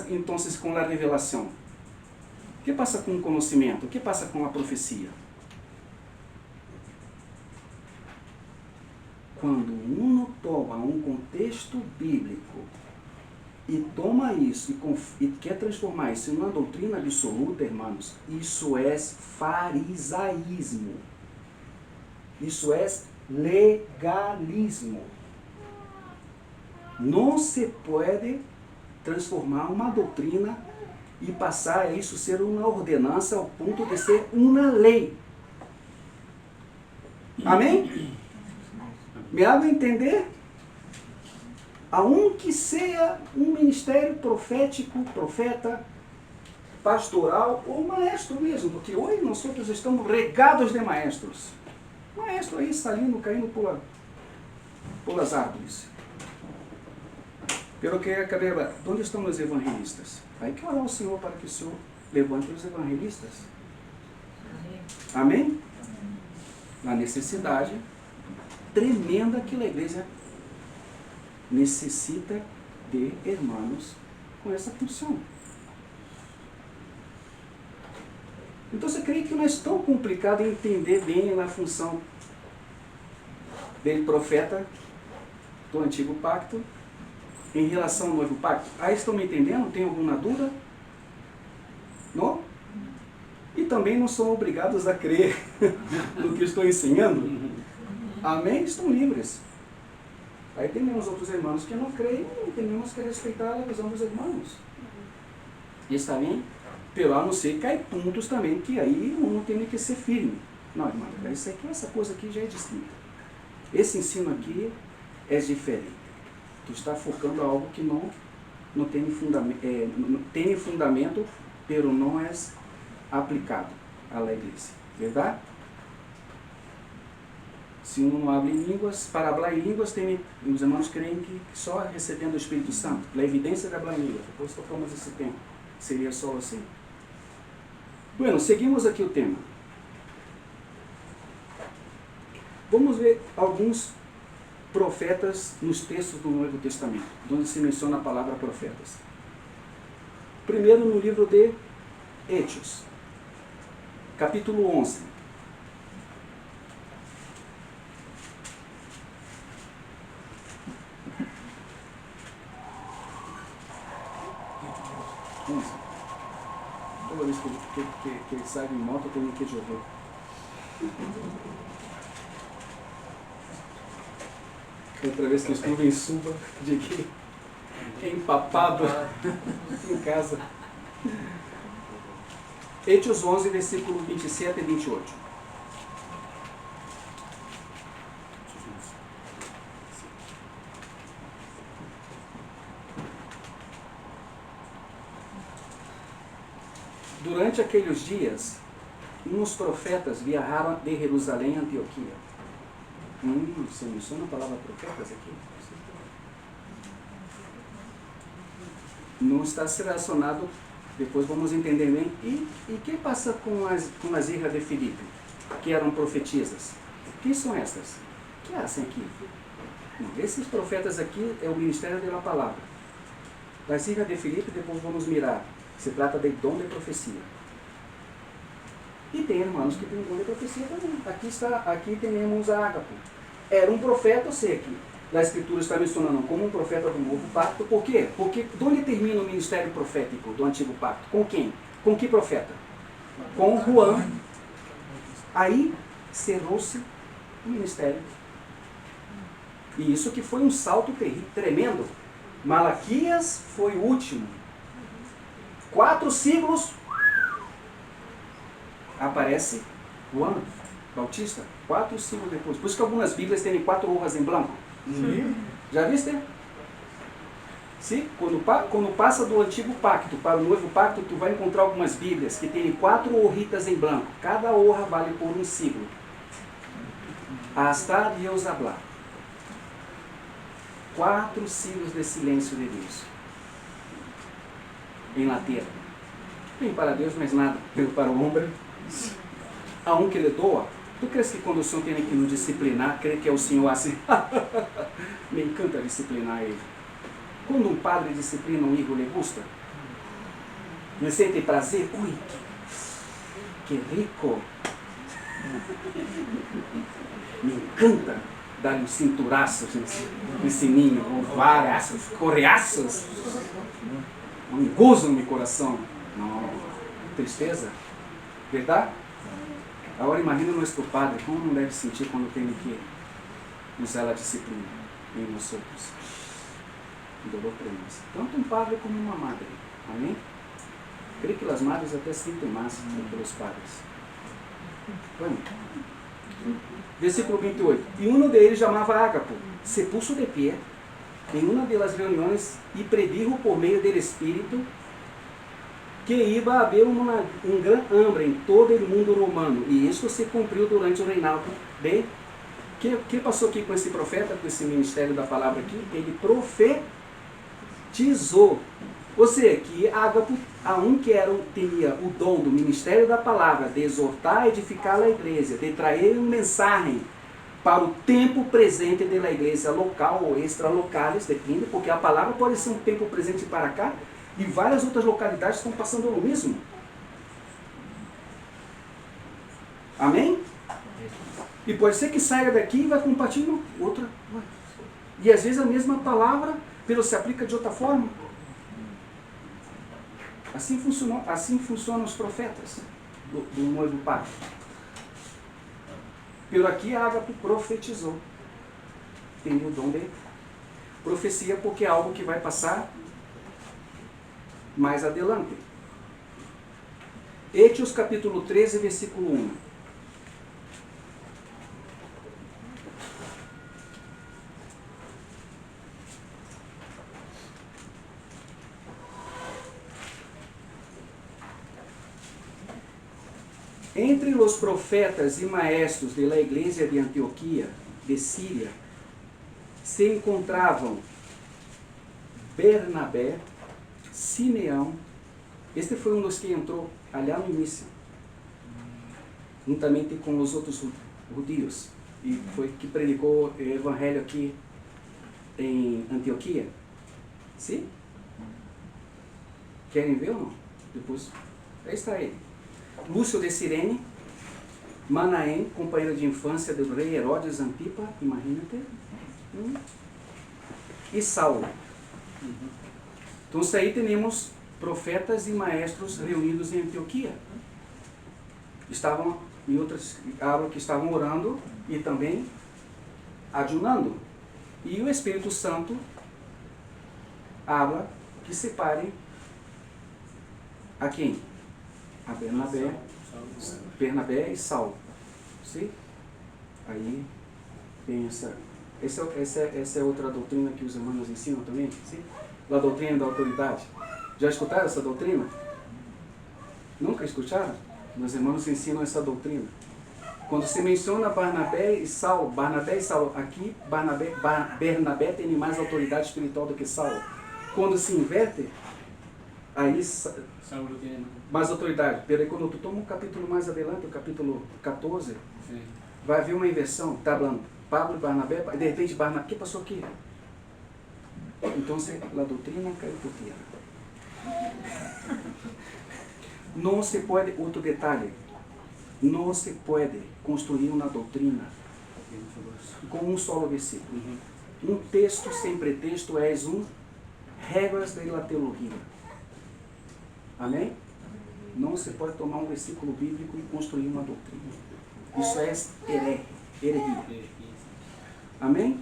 então com a revelação? O que passa com o conhecimento? O que passa com a profecia? Quando uno toma um contexto bíblico e toma isso e quer transformar isso em uma doutrina absoluta, irmãos, isso é farisaísmo. Isso é legalismo. Não se pode transformar uma doutrina e passar a isso ser uma ordenança ao ponto de ser uma lei. Amém? Me hago entender? Aunque seja um ministério profético, profeta, pastoral ou maestro mesmo, porque hoje nós outros estamos regados de maestros. Maestro aí saindo, caindo pelas árvores. Pero que acabei, onde estão os evangelistas? Aí que orar ao Senhor para que o Senhor levante os evangelistas. Amém? A necessidade tremenda que a igreja necessita de irmãos com essa função. Então você crê que não é tão complicado entender bem a função do profeta do Antigo Pacto em relação ao Novo Pacto? Aí estão me entendendo? Tem alguma dúvida? Não? E também não são obrigados a crer no que estou ensinando. Amém? Estão livres. Aí temos outros irmãos que não creem e temos que respeitar a visão dos irmãos. Está bem? Pero a não ser que há pontos também que aí um tem que ser firme. Não, irmão, isso aqui, essa coisa aqui já é distinta. Esse ensino aqui é diferente. Tu está focando algo que não tem fundamento, tem fundamento, pero não é aplicado à igreja. Verdade? Se um não habla em línguas, para falar em línguas, os irmãos creem que só recebendo o Espírito Santo, a evidência de falar em línguas. Depois tocamos esse tema. Seria só assim. Bueno, seguimos aqui o tema. Vamos ver alguns profetas nos textos do Novo Testamento, onde se menciona a palavra profetas. Primeiro no livro de Hechos, capítulo 11. Toda vez que ele sai de moto, eu tenho que chover. Outra vez que eu estive em Suba, cheguei empapado em casa. Hechos 11, versículo 27 e 28. Durante aqueles dias, uns profetas viajaram de Jerusalém a Antioquia. Você menciona a palavra profetas aqui? Não está relacionado, depois vamos entender bem. E que passa com as irmãs de Filipe, que eram profetisas? Quem são estas? O que fazem aqui? Esses profetas aqui é o ministério da palavra. As irmãs de Filipe, depois vamos mirar. Se trata de dom de profecia. E tem irmãos que têm dom de profecia também. Aqui temos Ágapo. Era um profeta, eu sei que a Escritura está mencionando como um profeta do novo pacto. Por quê? Porque onde termina o ministério profético do antigo pacto? Com quem? Com que profeta? Com Juan. Aí cerrou-se o ministério. E isso que foi um salto tremendo. Malaquias foi o último. 4 siglos aparece Juan Bautista. 4 siglos depois. Por isso que algumas Bíblias têm 4 hojas em branco. Já viste? Sim? Quando passa do antigo pacto para o novo pacto, tu vai encontrar algumas Bíblias que têm 4 hojitas em branco. Cada hoja vale por um siglo. Hasta Deus hablar. 4 siglos de silêncio de Deus. Em la terra. Nem para Deus mais nada, pero para o homem. A um que lhe doa. Tu crees que quando o Senhor tem que nos disciplinar, crê que é o Senhor assim? Me encanta disciplinar ele. Quando um padre disciplina um hijo, lhe gusta? Me sente prazer? Ui, que rico! Me encanta dar um cinturaço nesse ninho, ou várias correaços. Um gozo no meu coração. Não, tristeza. Verdade? Agora imagina nosso padre, como não deve sentir quando tem que usar a disciplina em nós outros. Dolor para nós. Tanto um padre como uma madre. Amém? Creio que as madres até sentem mais do que os padres. Vamos. Versículo 28. E um deles chamava Ágapo, se puso de pé em uma das reuniões e predijo por meio do Espírito que iba a haver um grande hambre em todo o mundo romano. E isso se cumpriu durante o reinado de... O que passou aqui com esse profeta, com esse ministério da palavra aqui? Ele profetizou. Ou seja, que Ágapo, a um que tinha o dom do ministério da palavra, de exortar e edificar a igreja, de trazer uma mensagem para o tempo presente da igreja local ou extra-locais, depende, porque a palavra pode ser um tempo presente para cá, e várias outras localidades estão passando o mesmo. Amém? E pode ser que saia daqui e vai compartilhar outra. E às vezes a mesma palavra, pero se aplica de outra forma. Assim funcionam os profetas do novo pacto. Pero aqui Ágapo profetizou. Tem o dom de profecia, porque é algo que vai passar mais adelante. Hechos capítulo 13, versículo 1. Entre os profetas e maestros da igreja de Antioquia, de Síria, se encontravam Bernabé, Simeão. Este foi um dos que entrou ali no início, juntamente com os outros judeus, e foi que predicou o evangelho aqui em Antioquia. Sim? Querem ver ou não? Depois, aí está ele. Lúcio de Cirene, Manaém, companheiro de infância do rei Herodes Antipa, imagínate, e Saulo. Então aí temos profetas e maestros reunidos em Antioquia. Estavam em outras áreas que estavam orando e também adjunando. E o Espírito Santo habla que separem a quem? A Bernabé e Saulo. Sim? Aí tem essa é outra doutrina que os irmãos ensinam também. Sim? A doutrina da autoridade. Já escutaram essa doutrina? Nunca escutaram? Meus irmãos ensinam essa doutrina. Quando se menciona Barnabé e Saulo, aqui Bernabé tem mais autoridade espiritual do que Saulo. Quando se inverte, aí Saulo tem mais autoridade. Peraí, quando tu toma um capítulo mais adelante, o capítulo 14, sim, vai haver uma inversão. Está falando Pablo e Barnabé, de repente Barnabé, o que passou aqui? Então, a doutrina caiu por terra. Não se pode, outro detalhe, não se pode construir uma doutrina com um solo versículo. Um texto sem pretexto é regras da teologia. Amém? Não se pode tomar um versículo bíblico e construir uma doutrina. Isso é heresia. Amém?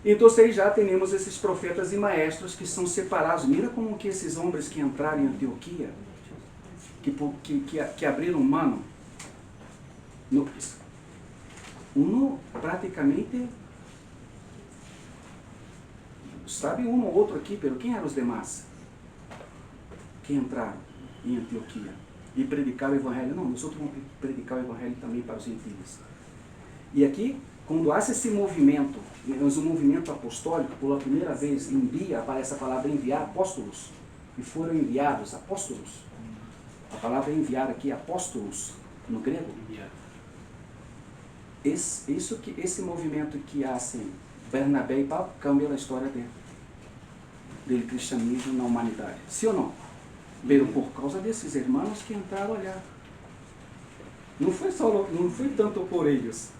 Então já temos esses profetas e maestros que são separados. Mira como que esses homens que entraram em Antioquia, que abriram mano, praticamente, sabe um ou outro aqui, pero quem eram os demais que entraram em Antioquia e predicavam o evangelho? Não, nós outros vamos predicar o evangelho também para os gentios. E aqui, quando há esse movimento, um movimento apostólico, pela primeira vez aparece a palavra enviar, apóstolos, e foram enviados, apóstolos. A palavra enviar aqui, apóstolos, no grego. Esse movimento que hacen Bernabé e Paulo cambia a história do cristianismo na humanidade. Sim ou não? Pero por causa desses irmãos que entraram olhar. Não foi tanto por eles.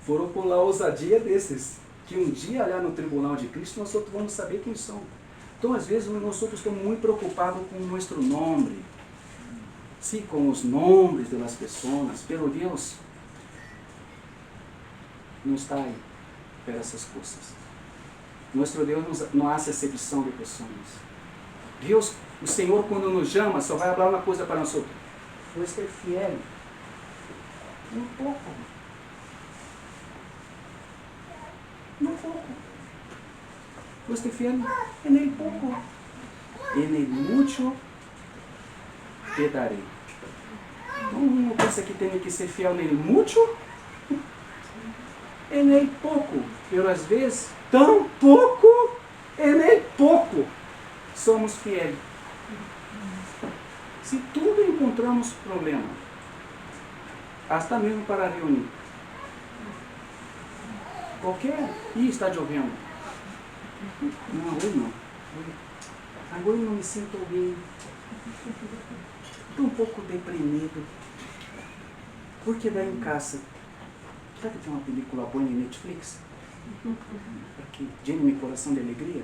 Foram por a ousadia desses, que um dia olhar no tribunal de Cristo, nós outros vamos saber quem são. Então, às vezes, nós outros estamos muito preocupados com o nosso nome. Sim, com os nomes das pessoas. Pero Deus não está aí para essas coisas. Nosso Deus não há acepção de pessoas. Deus, o Senhor, quando nos chama, só vai falar uma coisa para nós outros. Você é fiel. Um pouco. Um pouco. Você é fiel en el pouco. En el mucho te darei. Não pensa que tem que ser fiel en el mucho? En el pouco. Pero às vezes, tão pouco, en el pouco, somos fiéis. Se tudo encontramos problema, até mesmo para reunir. Está chovendo. Não, hoje não. Agora eu não me sinto bem. Estou um pouco deprimido. Porque daí em casa, sabe que tem uma película boa em Netflix? Que llena meu coração de alegria.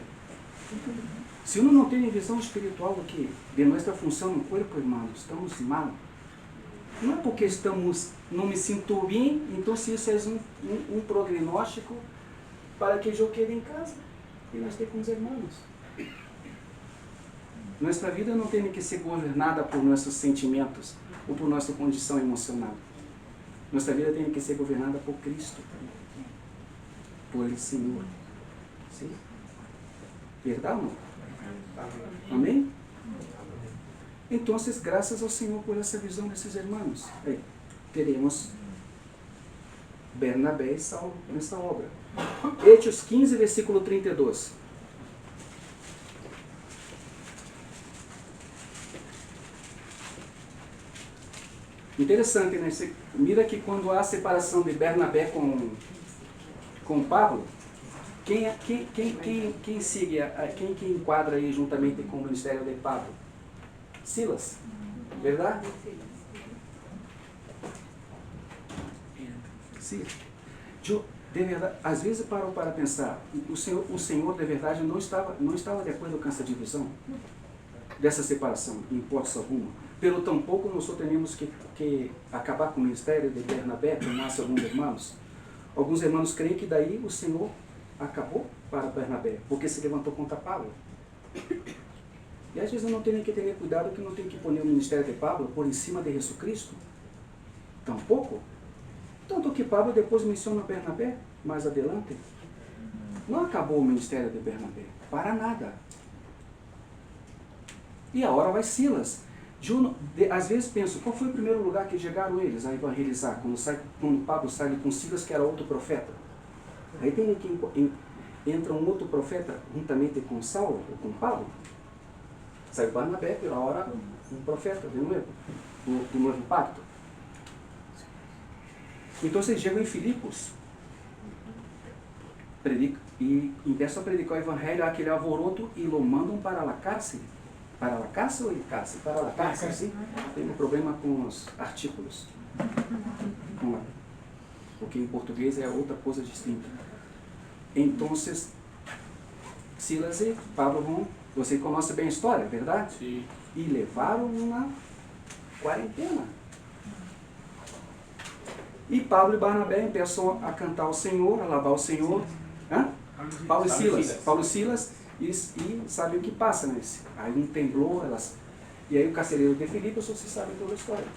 Se uno não tem visão espiritual de nossa função no corpo, irmãos, estamos mal. Não é porque não me sinto bem, então se isso é um prognóstico para que eu quede em casa e nós estejamos com os irmãos. Nossa vida não tem que ser governada por nossos sentimentos ou por nossa condição emocional. Nossa vida tem que ser governada por Cristo, por Ele Senhor. Sim? Verdade ou não? Amém? Então, graças ao Senhor por essa visão desses irmãos, teremos Bernabé e Saulo nessa obra. Hechos 15, versículo 32. Interessante, né? Mira que quando há a separação de Bernabé com Pablo, quem segue, quem enquadra aí juntamente com o ministério de Pablo? Silas, verdade? Sim. De verdade, às vezes paro para pensar, o Senhor de verdade não estava de acordo com essa divisão, dessa separação, em hipótese alguma. Pelo tampouco nós só temos que acabar com o ministério de Bernabé, como nasce alguns irmãos. Alguns irmãos creem que daí o Senhor acabou para Bernabé, porque se levantou contra Paulo. E às vezes eu não tenho que ter cuidado que não tenho que pôr o ministério de Pablo por em cima de Jesus Cristo. Tampouco. Tanto que Pablo depois menciona Bernabé, mais adelante. Não acabou o ministério de Bernabé, para nada. E a hora vai Silas. Às vezes penso, qual foi o primeiro lugar que chegaram eles a evangelizar? Quando Pablo sai com Silas, que era outro profeta. Aí tem que entra um outro profeta juntamente com Saulo, ou com Paulo. Sai Barnabé, pela hora, um profeta, de novo, do novo pacto. Então vocês chegam em Filipos, e dessa predicar o evangelho, há aquele alvoroço e lo mandam para a cárcel. Para a cárcel ou cárcel? Para a cárcel, sim. Tem um problema com os artículos. Vamos lá. Porque em português é outra coisa distinta. Então, Silas e Pablo vão, você conhece bem a história, verdade? Sim. E levaram uma quarentena. E Pablo e Barnabé começam a cantar ao Senhor, a louvar o Senhor. Hã? Paulo e Silas, e sabe o que passa, né? Aí um temblor, e aí o carcereiro de Filipos, você sabe toda a história.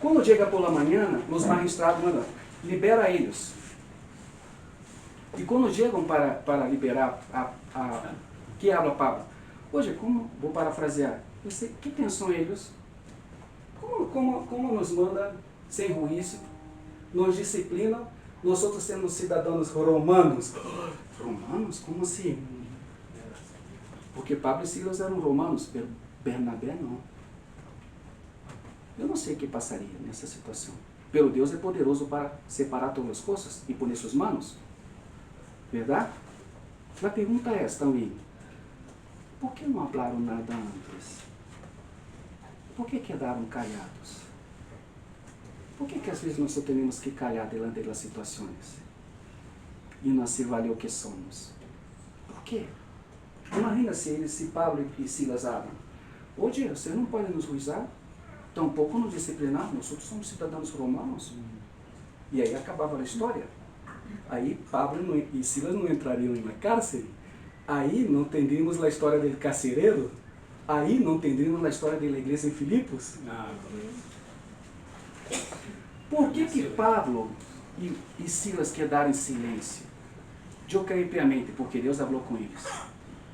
Quando chega por la manhã, os magistrados mandam, libera eles. E quando chegam para liberar que habla Pablo? Hoje, como, vou parafrasear, que pensam eles? Como nos manda sem ruízo, nos disciplina, nós outros sendo cidadãos romanos. Romanos? Como assim? Porque Pablo e Silas eram romanos, Bernabé não. Eu não sei o que passaria nessa situação. Pero Deus é poderoso para separar todas as coisas e poner suas manos. Verdade? A pergunta é esta também. Por que não falaram nada antes? Por que quedaram callados? Por que às vezes nós só temos que calhar diante das situações? E não se vale o que somos. Por quê? Imagina se Pablo e Silas falam. Hoje, você não pode nos juizar, tampouco nos disciplinar, nós somos cidadãos romanos. E aí acabava a história. Aí Pablo e Silas não entrariam na cárcere. Aí não teríamos a história do carcereiro. Aí não teríamos a história da igreja em Filipos. Por que Pablo e Silas quedaram em silêncio? Eu creio piamente, porque Deus falou com eles.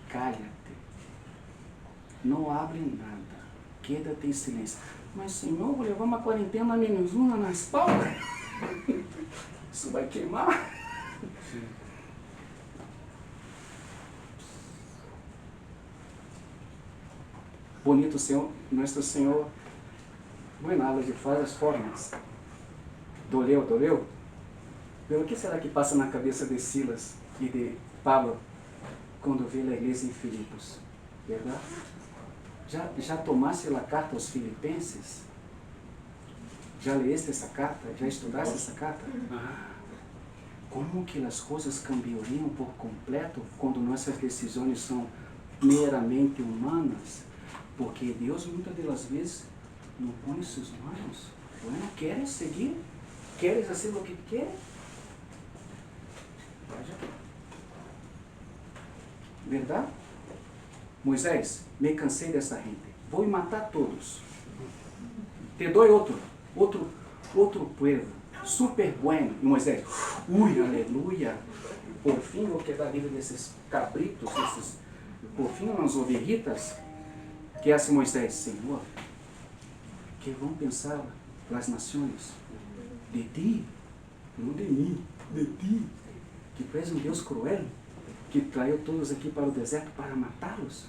Cállate. Não abre nada. Quédate em silêncio. Mas, Senhor, vou levar uma quarentena menos uma nas palmas. Isso vai queimar. Sim. Bonito Senhor, nosso Senhor, buenas de várias formas. Doleu. Pero o que será que passa na cabeça de Silas e de Pablo quando vê a igreja em Filipos? Verdade? Já tomaste a carta aos filipenses? Já leste essa carta? Já estudaste essa carta? Como que as coisas cambiariam por completo quando nossas decisões são meramente humanas? Porque Deus muitas das vezes não põe suas mãos. Bueno, ¿quieres seguir? ¿Quieres fazer o que quieres? Verdade? Moisés, me cansei dessa gente. Vou matar todos. Te dou outro pueblo, super bueno. E Moisés, aleluia. Por fim vou quedar livre desses cabritos, por fim umas ovelhitas. Que hace Moisés? Senhor, que vão pensar as nações de ti, não de mim, de ti, que tu és um Deus cruel, que traiu todos aqui para o deserto para matá-los.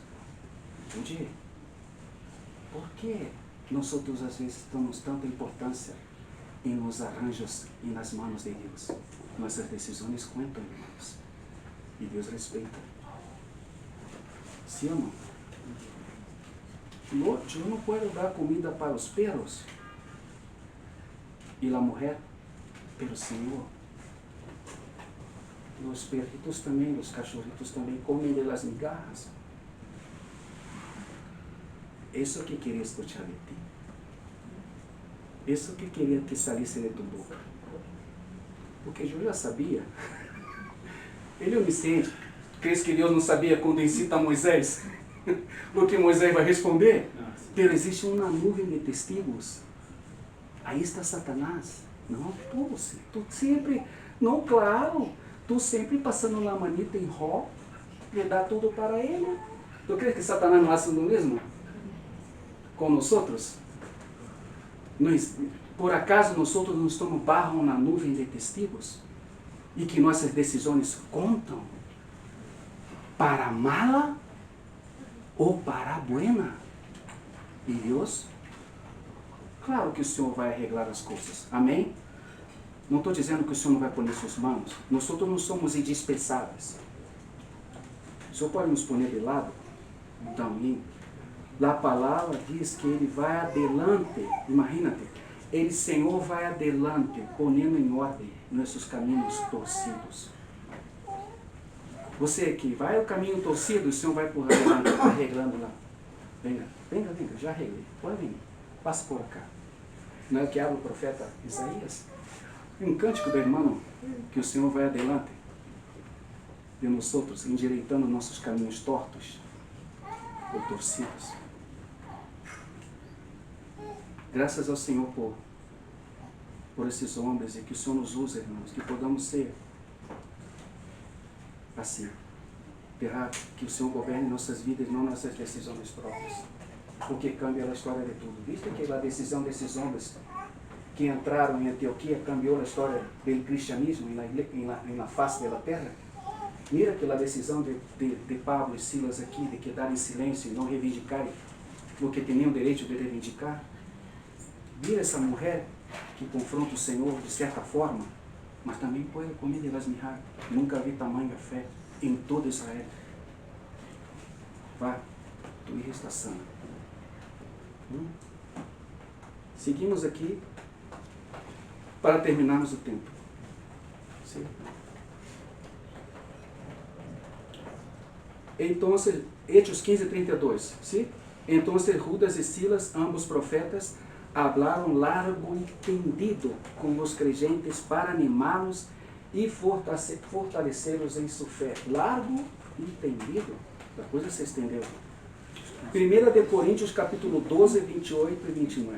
Oye, por que nós outros às vezes damos tanta importância em nos arranjos e nas mãos de Deus? Nossas decisões contam, irmãos, e Deus respeita. Sim ou não? Eu não posso dar comida para os perros e a mulher, pelo Senhor. Os perritos também, os cachorritos também comem das migalhas. Isso que queria escutar de ti. Isso que queria que salisse de tu boca. Porque eu já sabia. Ele é onisciente. Crees que Deus não sabia quando incita Moisés? O que Moisés vai responder? Pero existe uma nuvem de testigos. Aí está Satanás. Não, tu sempre, não, claro, tu sempre passando na manita em ró, e dá tudo para ele. Tu crees que Satanás não hace o mesmo com nós outros? Por acaso nós outros não estamos barro na nuvem de testigos? E que nossas decisões contam para a mala ou para a buena? E Deus, claro que o Senhor vai arreglar as coisas. Amém? Não estou dizendo que o Senhor não vai pôr suas mãos. Nós outros não somos indispensáveis. O Senhor pode nos pôr de lado? Então, a palavra diz que Ele vai adelante. Imagínate, El Senhor vai adelante, ponendo em ordem nossos caminhos torcidos. Você que vai ao caminho torcido, o Senhor vai por adelante, arreglando lá. Venga, venga, venga, já arreglei. Pode vir, passa por cá. Não é o que habla o profeta Isaías? Um cântico do irmão, que o Senhor vai adelante de nós outros, endireitando nossos caminhos tortos ou torcidos. Graças ao Senhor por esses homens, e que o Senhor nos use, irmãos, que podamos ser assim, esperar que o Senhor governe nossas vidas, não nossas decisões próprias, porque cambia a história de tudo. Viste que a decisão desses homens que entraram em Antioquia cambiou a história do cristianismo na face da terra? Mira que a decisão de Pablo e Silas aqui, de quedar em silêncio e não reivindicarem o que tinham direito de reivindicar. Mira essa mulher que confronta o Senhor de certa forma, mas também pode comer de las mirar. Nunca vi tamanha fé em todo Israel. Vá, tu está sana. Seguimos aqui para terminarmos o tempo. Sim. Então, Hechos 15:32, ¿sí? Entonces Judas y Silas, ambos profetas, hablaron largo y tendido con los creyentes para animarlos y fortalecerlos en su fe. Largo y tendido. A coisa se estendeu. 1 de Coríntios, capítulo 12, 28 e 29.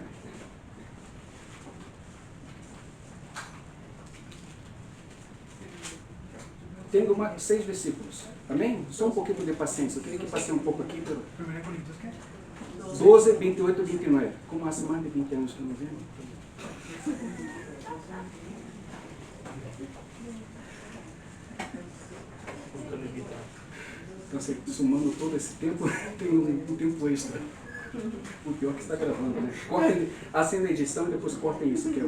Tenho 6 versículos. Amém? Só um pouquinho de paciência. Eu queria que passei um pouco aqui. 1 Coríntios, quê? 12, 28 e 29. Como há mais de 20 anos que eu não venho. Então, assim, somando todo esse tempo, tem um tempo extra. O pior é que está gravando, né? Cortem, acenda a edição e depois cortem isso. Que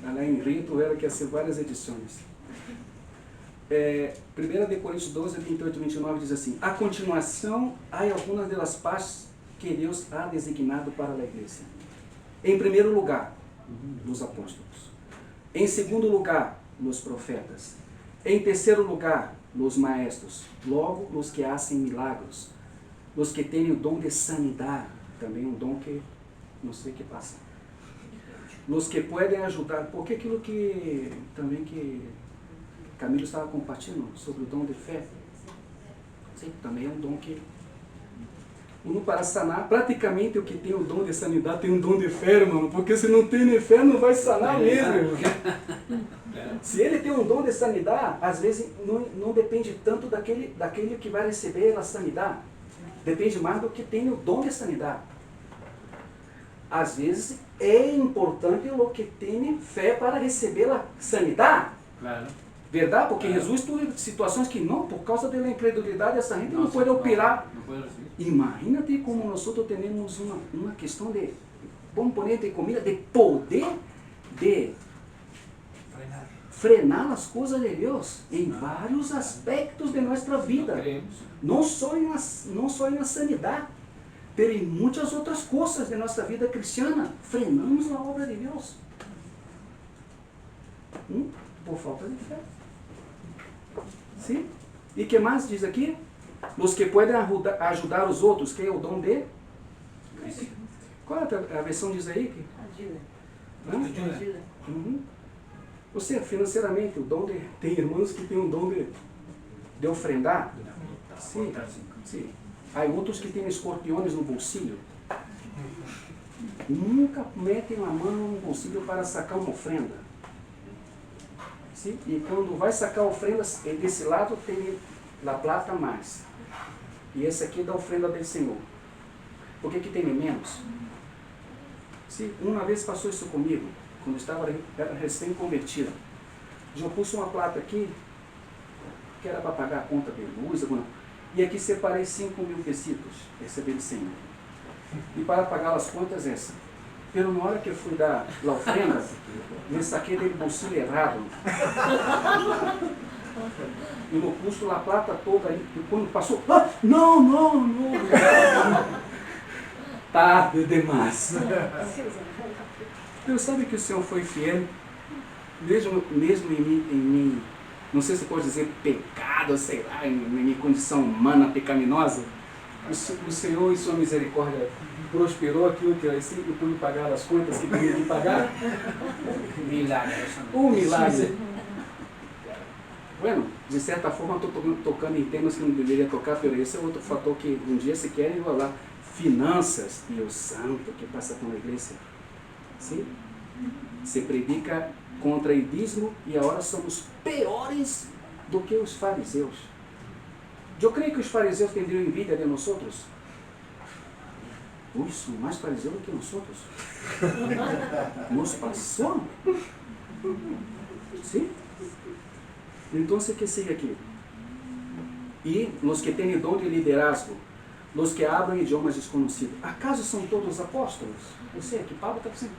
lá em Rio, era que ia ser várias edições. 1 de Coríntios 12, 28 e 29 diz assim: a continuação, há algumas das partes que Deus ha designado para a igreja. Em primeiro lugar, os apóstolos. Em segundo lugar, os profetas. Em terceiro lugar, os maestros. Logo, os que hacen milagros. Os que têm o dom de sanidade. Também um dom que não sei o que passa. Os que podem ajudar. Porque aquilo que também que Camilo estava compartilhando sobre o dom de fé. Sim, também é um dom que uno para sanar, praticamente o que tem o dom de sanidade tem um dom de fé, irmão, porque se não tem fé não vai sanar mesmo, irmão. Se ele tem um dom de sanidade, às vezes não depende tanto daquele que vai receber a sanidade, depende mais do que tem o dom de sanidade. Às vezes é importante o que tem fé para receber a sanidade. Claro. Verdade? Porque Jesus teve situações que não, por causa da incredulidade, essa gente não pode operar. Imagínate como nós temos uma questão de, vamos pôr de comida, de poder de frenar as coisas de Deus em vários aspectos de nossa vida. Não só na sanidade, mas em muitas outras coisas de nossa vida cristiana. Frenamos a obra de Deus. Por falta de fé. Sim? E que mais diz aqui? Os que podem ajudar os outros, que é o dom de... Qual é a versão diz aí? Ajuda. Ou seja, financeiramente, o dom de... Tem irmãos que têm o dom de ofrendar. Sim, sim. Há outros que têm escorpiões no bolsillo. Nunca metem a mão no bolsillo para sacar uma ofrenda. Sim? E quando vai sacar a ofrenda, desse lado tem a plata mais. E esse aqui é da ofrenda do Senhor. Por que tem menos? Sim? Uma vez passou isso comigo, quando estava recém-convertido. Eu pus uma plata aqui, que era para pagar a conta de luz, e aqui separei 5.000 pesitos, recebi do Senhor. E para pagar as contas, essa. Pero na hora que eu fui dar a ofrenda, me saquei do bolsillo errado. E no custo a plata toda, e quando passou, não. tarde demais. Deus sabe que o Senhor foi fiel, mesmo em mim, não sei se pode dizer pecado, sei lá, em minha condição humana pecaminosa. O Senhor, em sua misericórdia, prosperou aquilo que eu pude pagar as contas que tinha de pagar. Milagre. Um milagre. Bueno, de certa forma estou tocando em temas que não deveria tocar, pero esse é outro fator que um dia se querem falar. Finanças, e o santo que passa com a igreja. Sim? Se predica contra idismo e agora somos piores do que os fariseus. Eu creio que os fariseus teriam envidia de nós outros. Uy, são mais fariseus do que nós outros. Nos passou. Sim? Então, o que sigue aqui? E os que têm dom de liderazgo, os que hablam idiomas desconhecidos, acaso são todos apóstolos? Você aqui, Paulo está dizendo,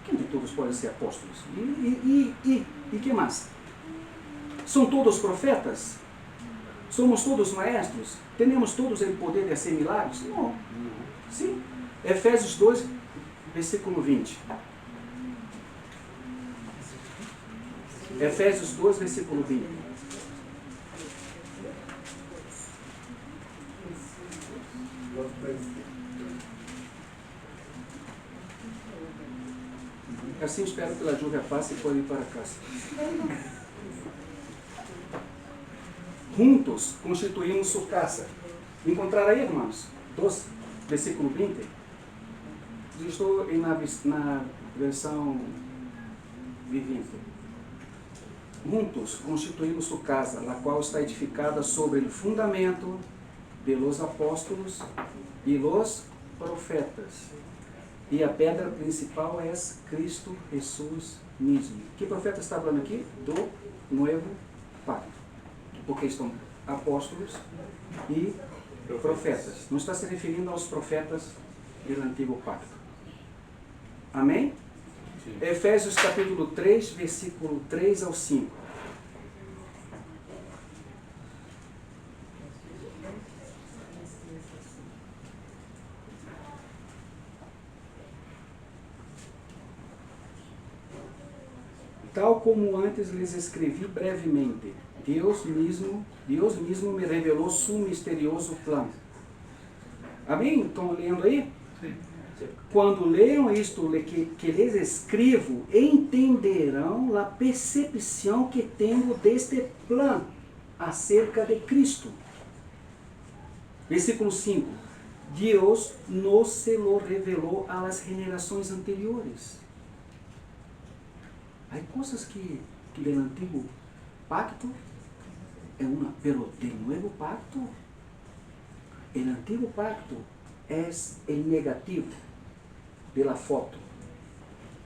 quem de todos podem ser apóstolos? E que mais? São todos profetas? Somos todos maestros? Temos todos o poder de fazer milagres? Não. Sim. Efésios 2, versículo 20. Efésios 2, versículo 20. Assim espero que a lluvia passe e pode ir para casa. Juntos constituímos sua casa. Encontrar aí, irmãos? 2, versículo 20. Eu estou na versão vivente. Juntos constituímos sua casa, a qual está edificada sobre o fundamento de los apóstolos e los profetas. E a pedra principal é Cristo Jesus mesmo. Que profeta está falando aqui? Do Novo Pacto. Porque estão apóstolos e profetas. Não está se referindo aos profetas do Antigo Pacto. Amém? Sim. Efésios capítulo 3, versículo 3 ao 5. Tal como antes lhes escrevi brevemente, Deus mesmo me revelou seu misterioso plano. Amém? Estão lendo aí? Sim. Quando leiam isto que lhes escrevo, entenderão a percepção que tenho deste plano acerca de Cristo. Versículo 5. Deus nos se lo revelou às gerações anteriores. Há coisas que do Antigo Pacto é uma, pero do Novo Pacto, o Antigo Pacto é o negativo da foto.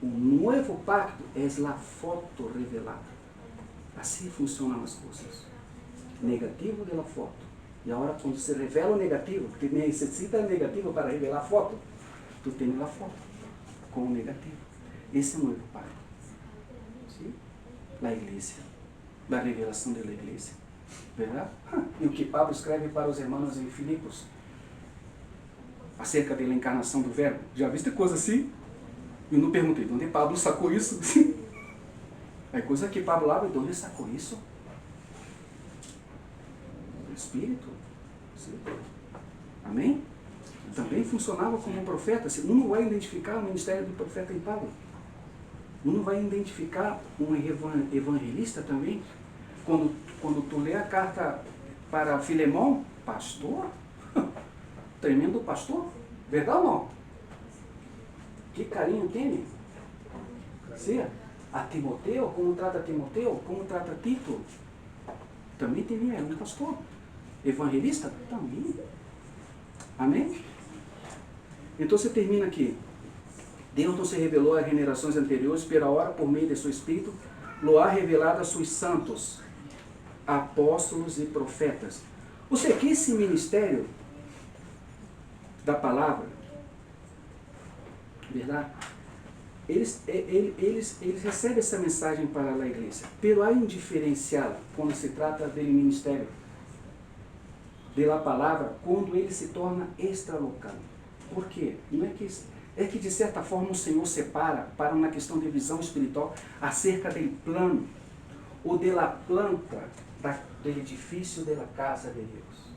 O Novo Pacto é a foto revelada. Assim funcionam as coisas. Negativo da foto. E agora, quando se revela o negativo, que necessita o negativo para revelar a foto, tu tens a foto com o negativo. Esse é o Novo Pacto. A igreja, da revelação da igreja, verdade? E o que Pablo escreve para os irmãos em Filipos, acerca da encarnação do verbo, já viste coisa assim? Eu não perguntei, de onde Pablo sacou isso? É coisa que Pablo lá, de onde sacou isso? Do Espírito. Sim. Amém? Também funcionava como um profeta. Um não vai identificar o ministério do profeta em Pablo. Não vai identificar um evangelista também? Quando tu lê a carta para Filemão, pastor, tremendo pastor, verdade ou não? Que carinho tem? Sim. A Timoteu, como trata Timoteu, como trata Tito, também tinha, era um pastor. Evangelista? Também. Amém? Então você termina aqui. Deus não se revelou às gerações anteriores, pela hora, por meio de seu Espírito, lo ha revelado a seus santos, apóstolos e profetas. Ou seja, que esse ministério da palavra, verdade? Eles recebem essa mensagem para a igreja, pero há um diferencial quando se trata do ministério, da palavra, quando ele se torna extralocal. Por quê? Não é que... É que, de certa forma, o Senhor separa para uma questão de visão espiritual acerca do plano ou da planta do edifício da casa de Deus.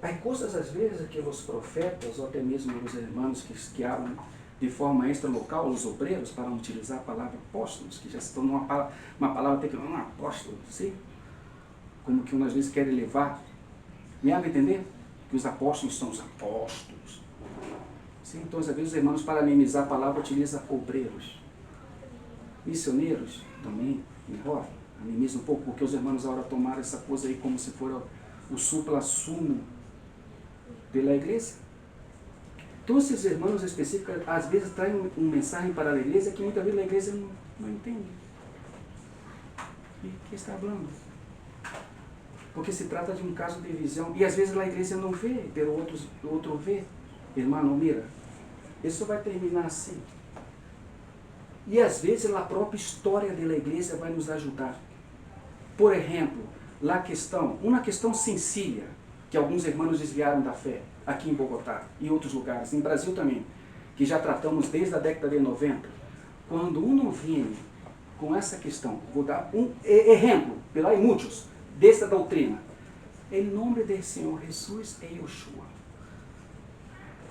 Há coisas, às vezes, que os profetas, ou até mesmo os irmãos que hablam de forma extra-local, os obreiros, para não utilizar a palavra apóstolos, que já se tornou uma palavra até que não é um apóstolo, sim? Como que às vezes querem levar. Me haga entender? Que os apóstolos são os apóstolos. Sim? Então, às vezes, os irmãos, para minimizar a palavra, utilizam obreiros. Missioneiros, também, melhor, minimiza um pouco, porque os irmãos agora tomaram essa coisa aí como se fosse o supra-sumo pela igreja. Então, esses irmãos específicos, às vezes, traem uma mensagem para a igreja que muitas vezes a igreja não entende. E que está falando? Porque se trata de um caso de visão. E às vezes a igreja não vê, pelo outro vê. Irmão, mira, isso vai terminar assim. E às vezes a própria história da igreja vai nos ajudar. Por exemplo, uma questão sencilla, que alguns irmãos desviaram da fé, aqui em Bogotá e outros lugares, em Brasil também, que já tratamos desde a década de 90. Quando não vem com essa questão, vou dar um exemplo, pela muitos, dessa doutrina. Em nome do Senhor Jesus é Yeshua.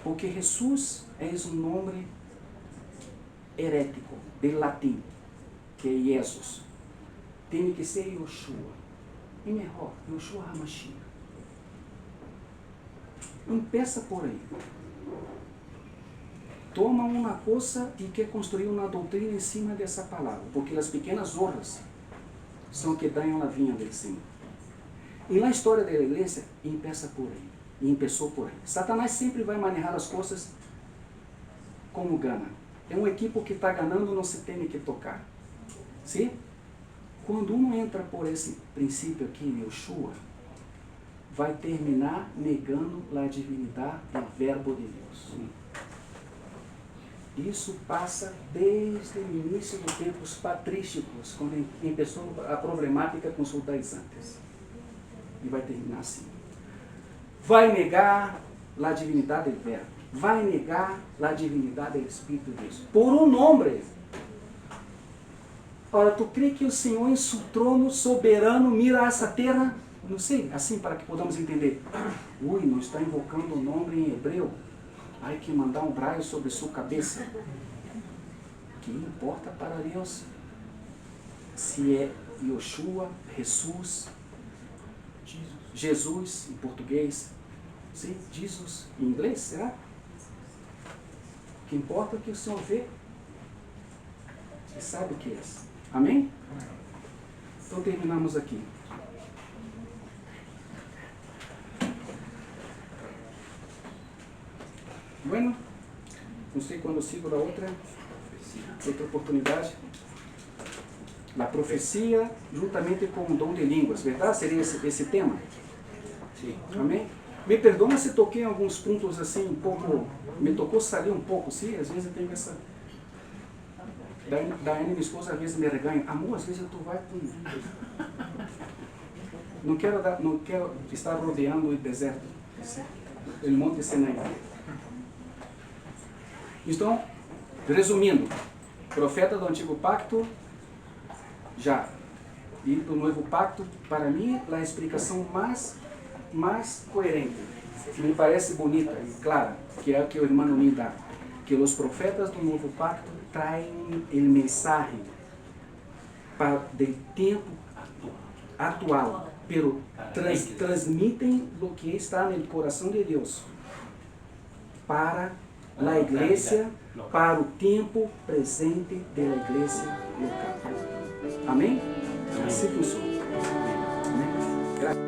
Porque Jesus é um nome herético, de latim, que é Jesus. Tem que ser Yeshua. E melhor, Yeshua HaMashiach. Empeça por aí. Toma uma coisa e quer construir uma doutrina em cima dessa palavra. Porque as pequenas honras são que dão a vinha de cima. E na história da igreja, empeça por aí. E começou por aí. Satanás sempre vai manejar as coisas como gana. É um equipo que está ganhando, não se tem que tocar. Sim? Quando um entra por esse princípio aqui em Yeshua, vai terminar negando a divindade do verbo de Deus. Isso passa desde o início dos tempos patrísticos, quando começou a problemática com os judaizantes. E vai terminar assim. Vai negar a divindade do verbo. Vai negar a divindade do Espírito de Deus. Por um nome. Ora, tu crê que o Senhor em seu trono soberano mira essa terra? Não sei, assim para que podamos entender. Ui, não está invocando o nome em hebreu. Ai, que mandar um raio sobre sua cabeça. Que importa para Deus se é Yeshua, Jesus em português, sim, Jesus em inglês, será? O que importa é que o Senhor vê e sabe o que é. Amém? Então terminamos aqui. Bueno, não sei quando eu sigo da outra oportunidade. A profecia juntamente com o dom de línguas, verdade? Seria esse tema? Sim. Amém? Me perdoa se toquei em alguns pontos assim, um pouco, me tocou sair um pouco, sim? Às vezes eu tenho essa... Daiane, minha esposa, às vezes me reganha. Amor, às vezes tu vai com... Não quero estar rodeando o deserto, o monte Sinai. Então, resumindo, profeta do Antigo Pacto, já. E do Novo Pacto, para mim, a explicação mais coerente, que me parece bonita e clara, que é o que o irmão me dá, que os profetas do Novo Pacto traem a mensagem para o tempo atual, pero transmitem o que está no coração de Deus para a igreja, para o tempo presente da igreja local. Amém? Assim funciona. Amém? Graças.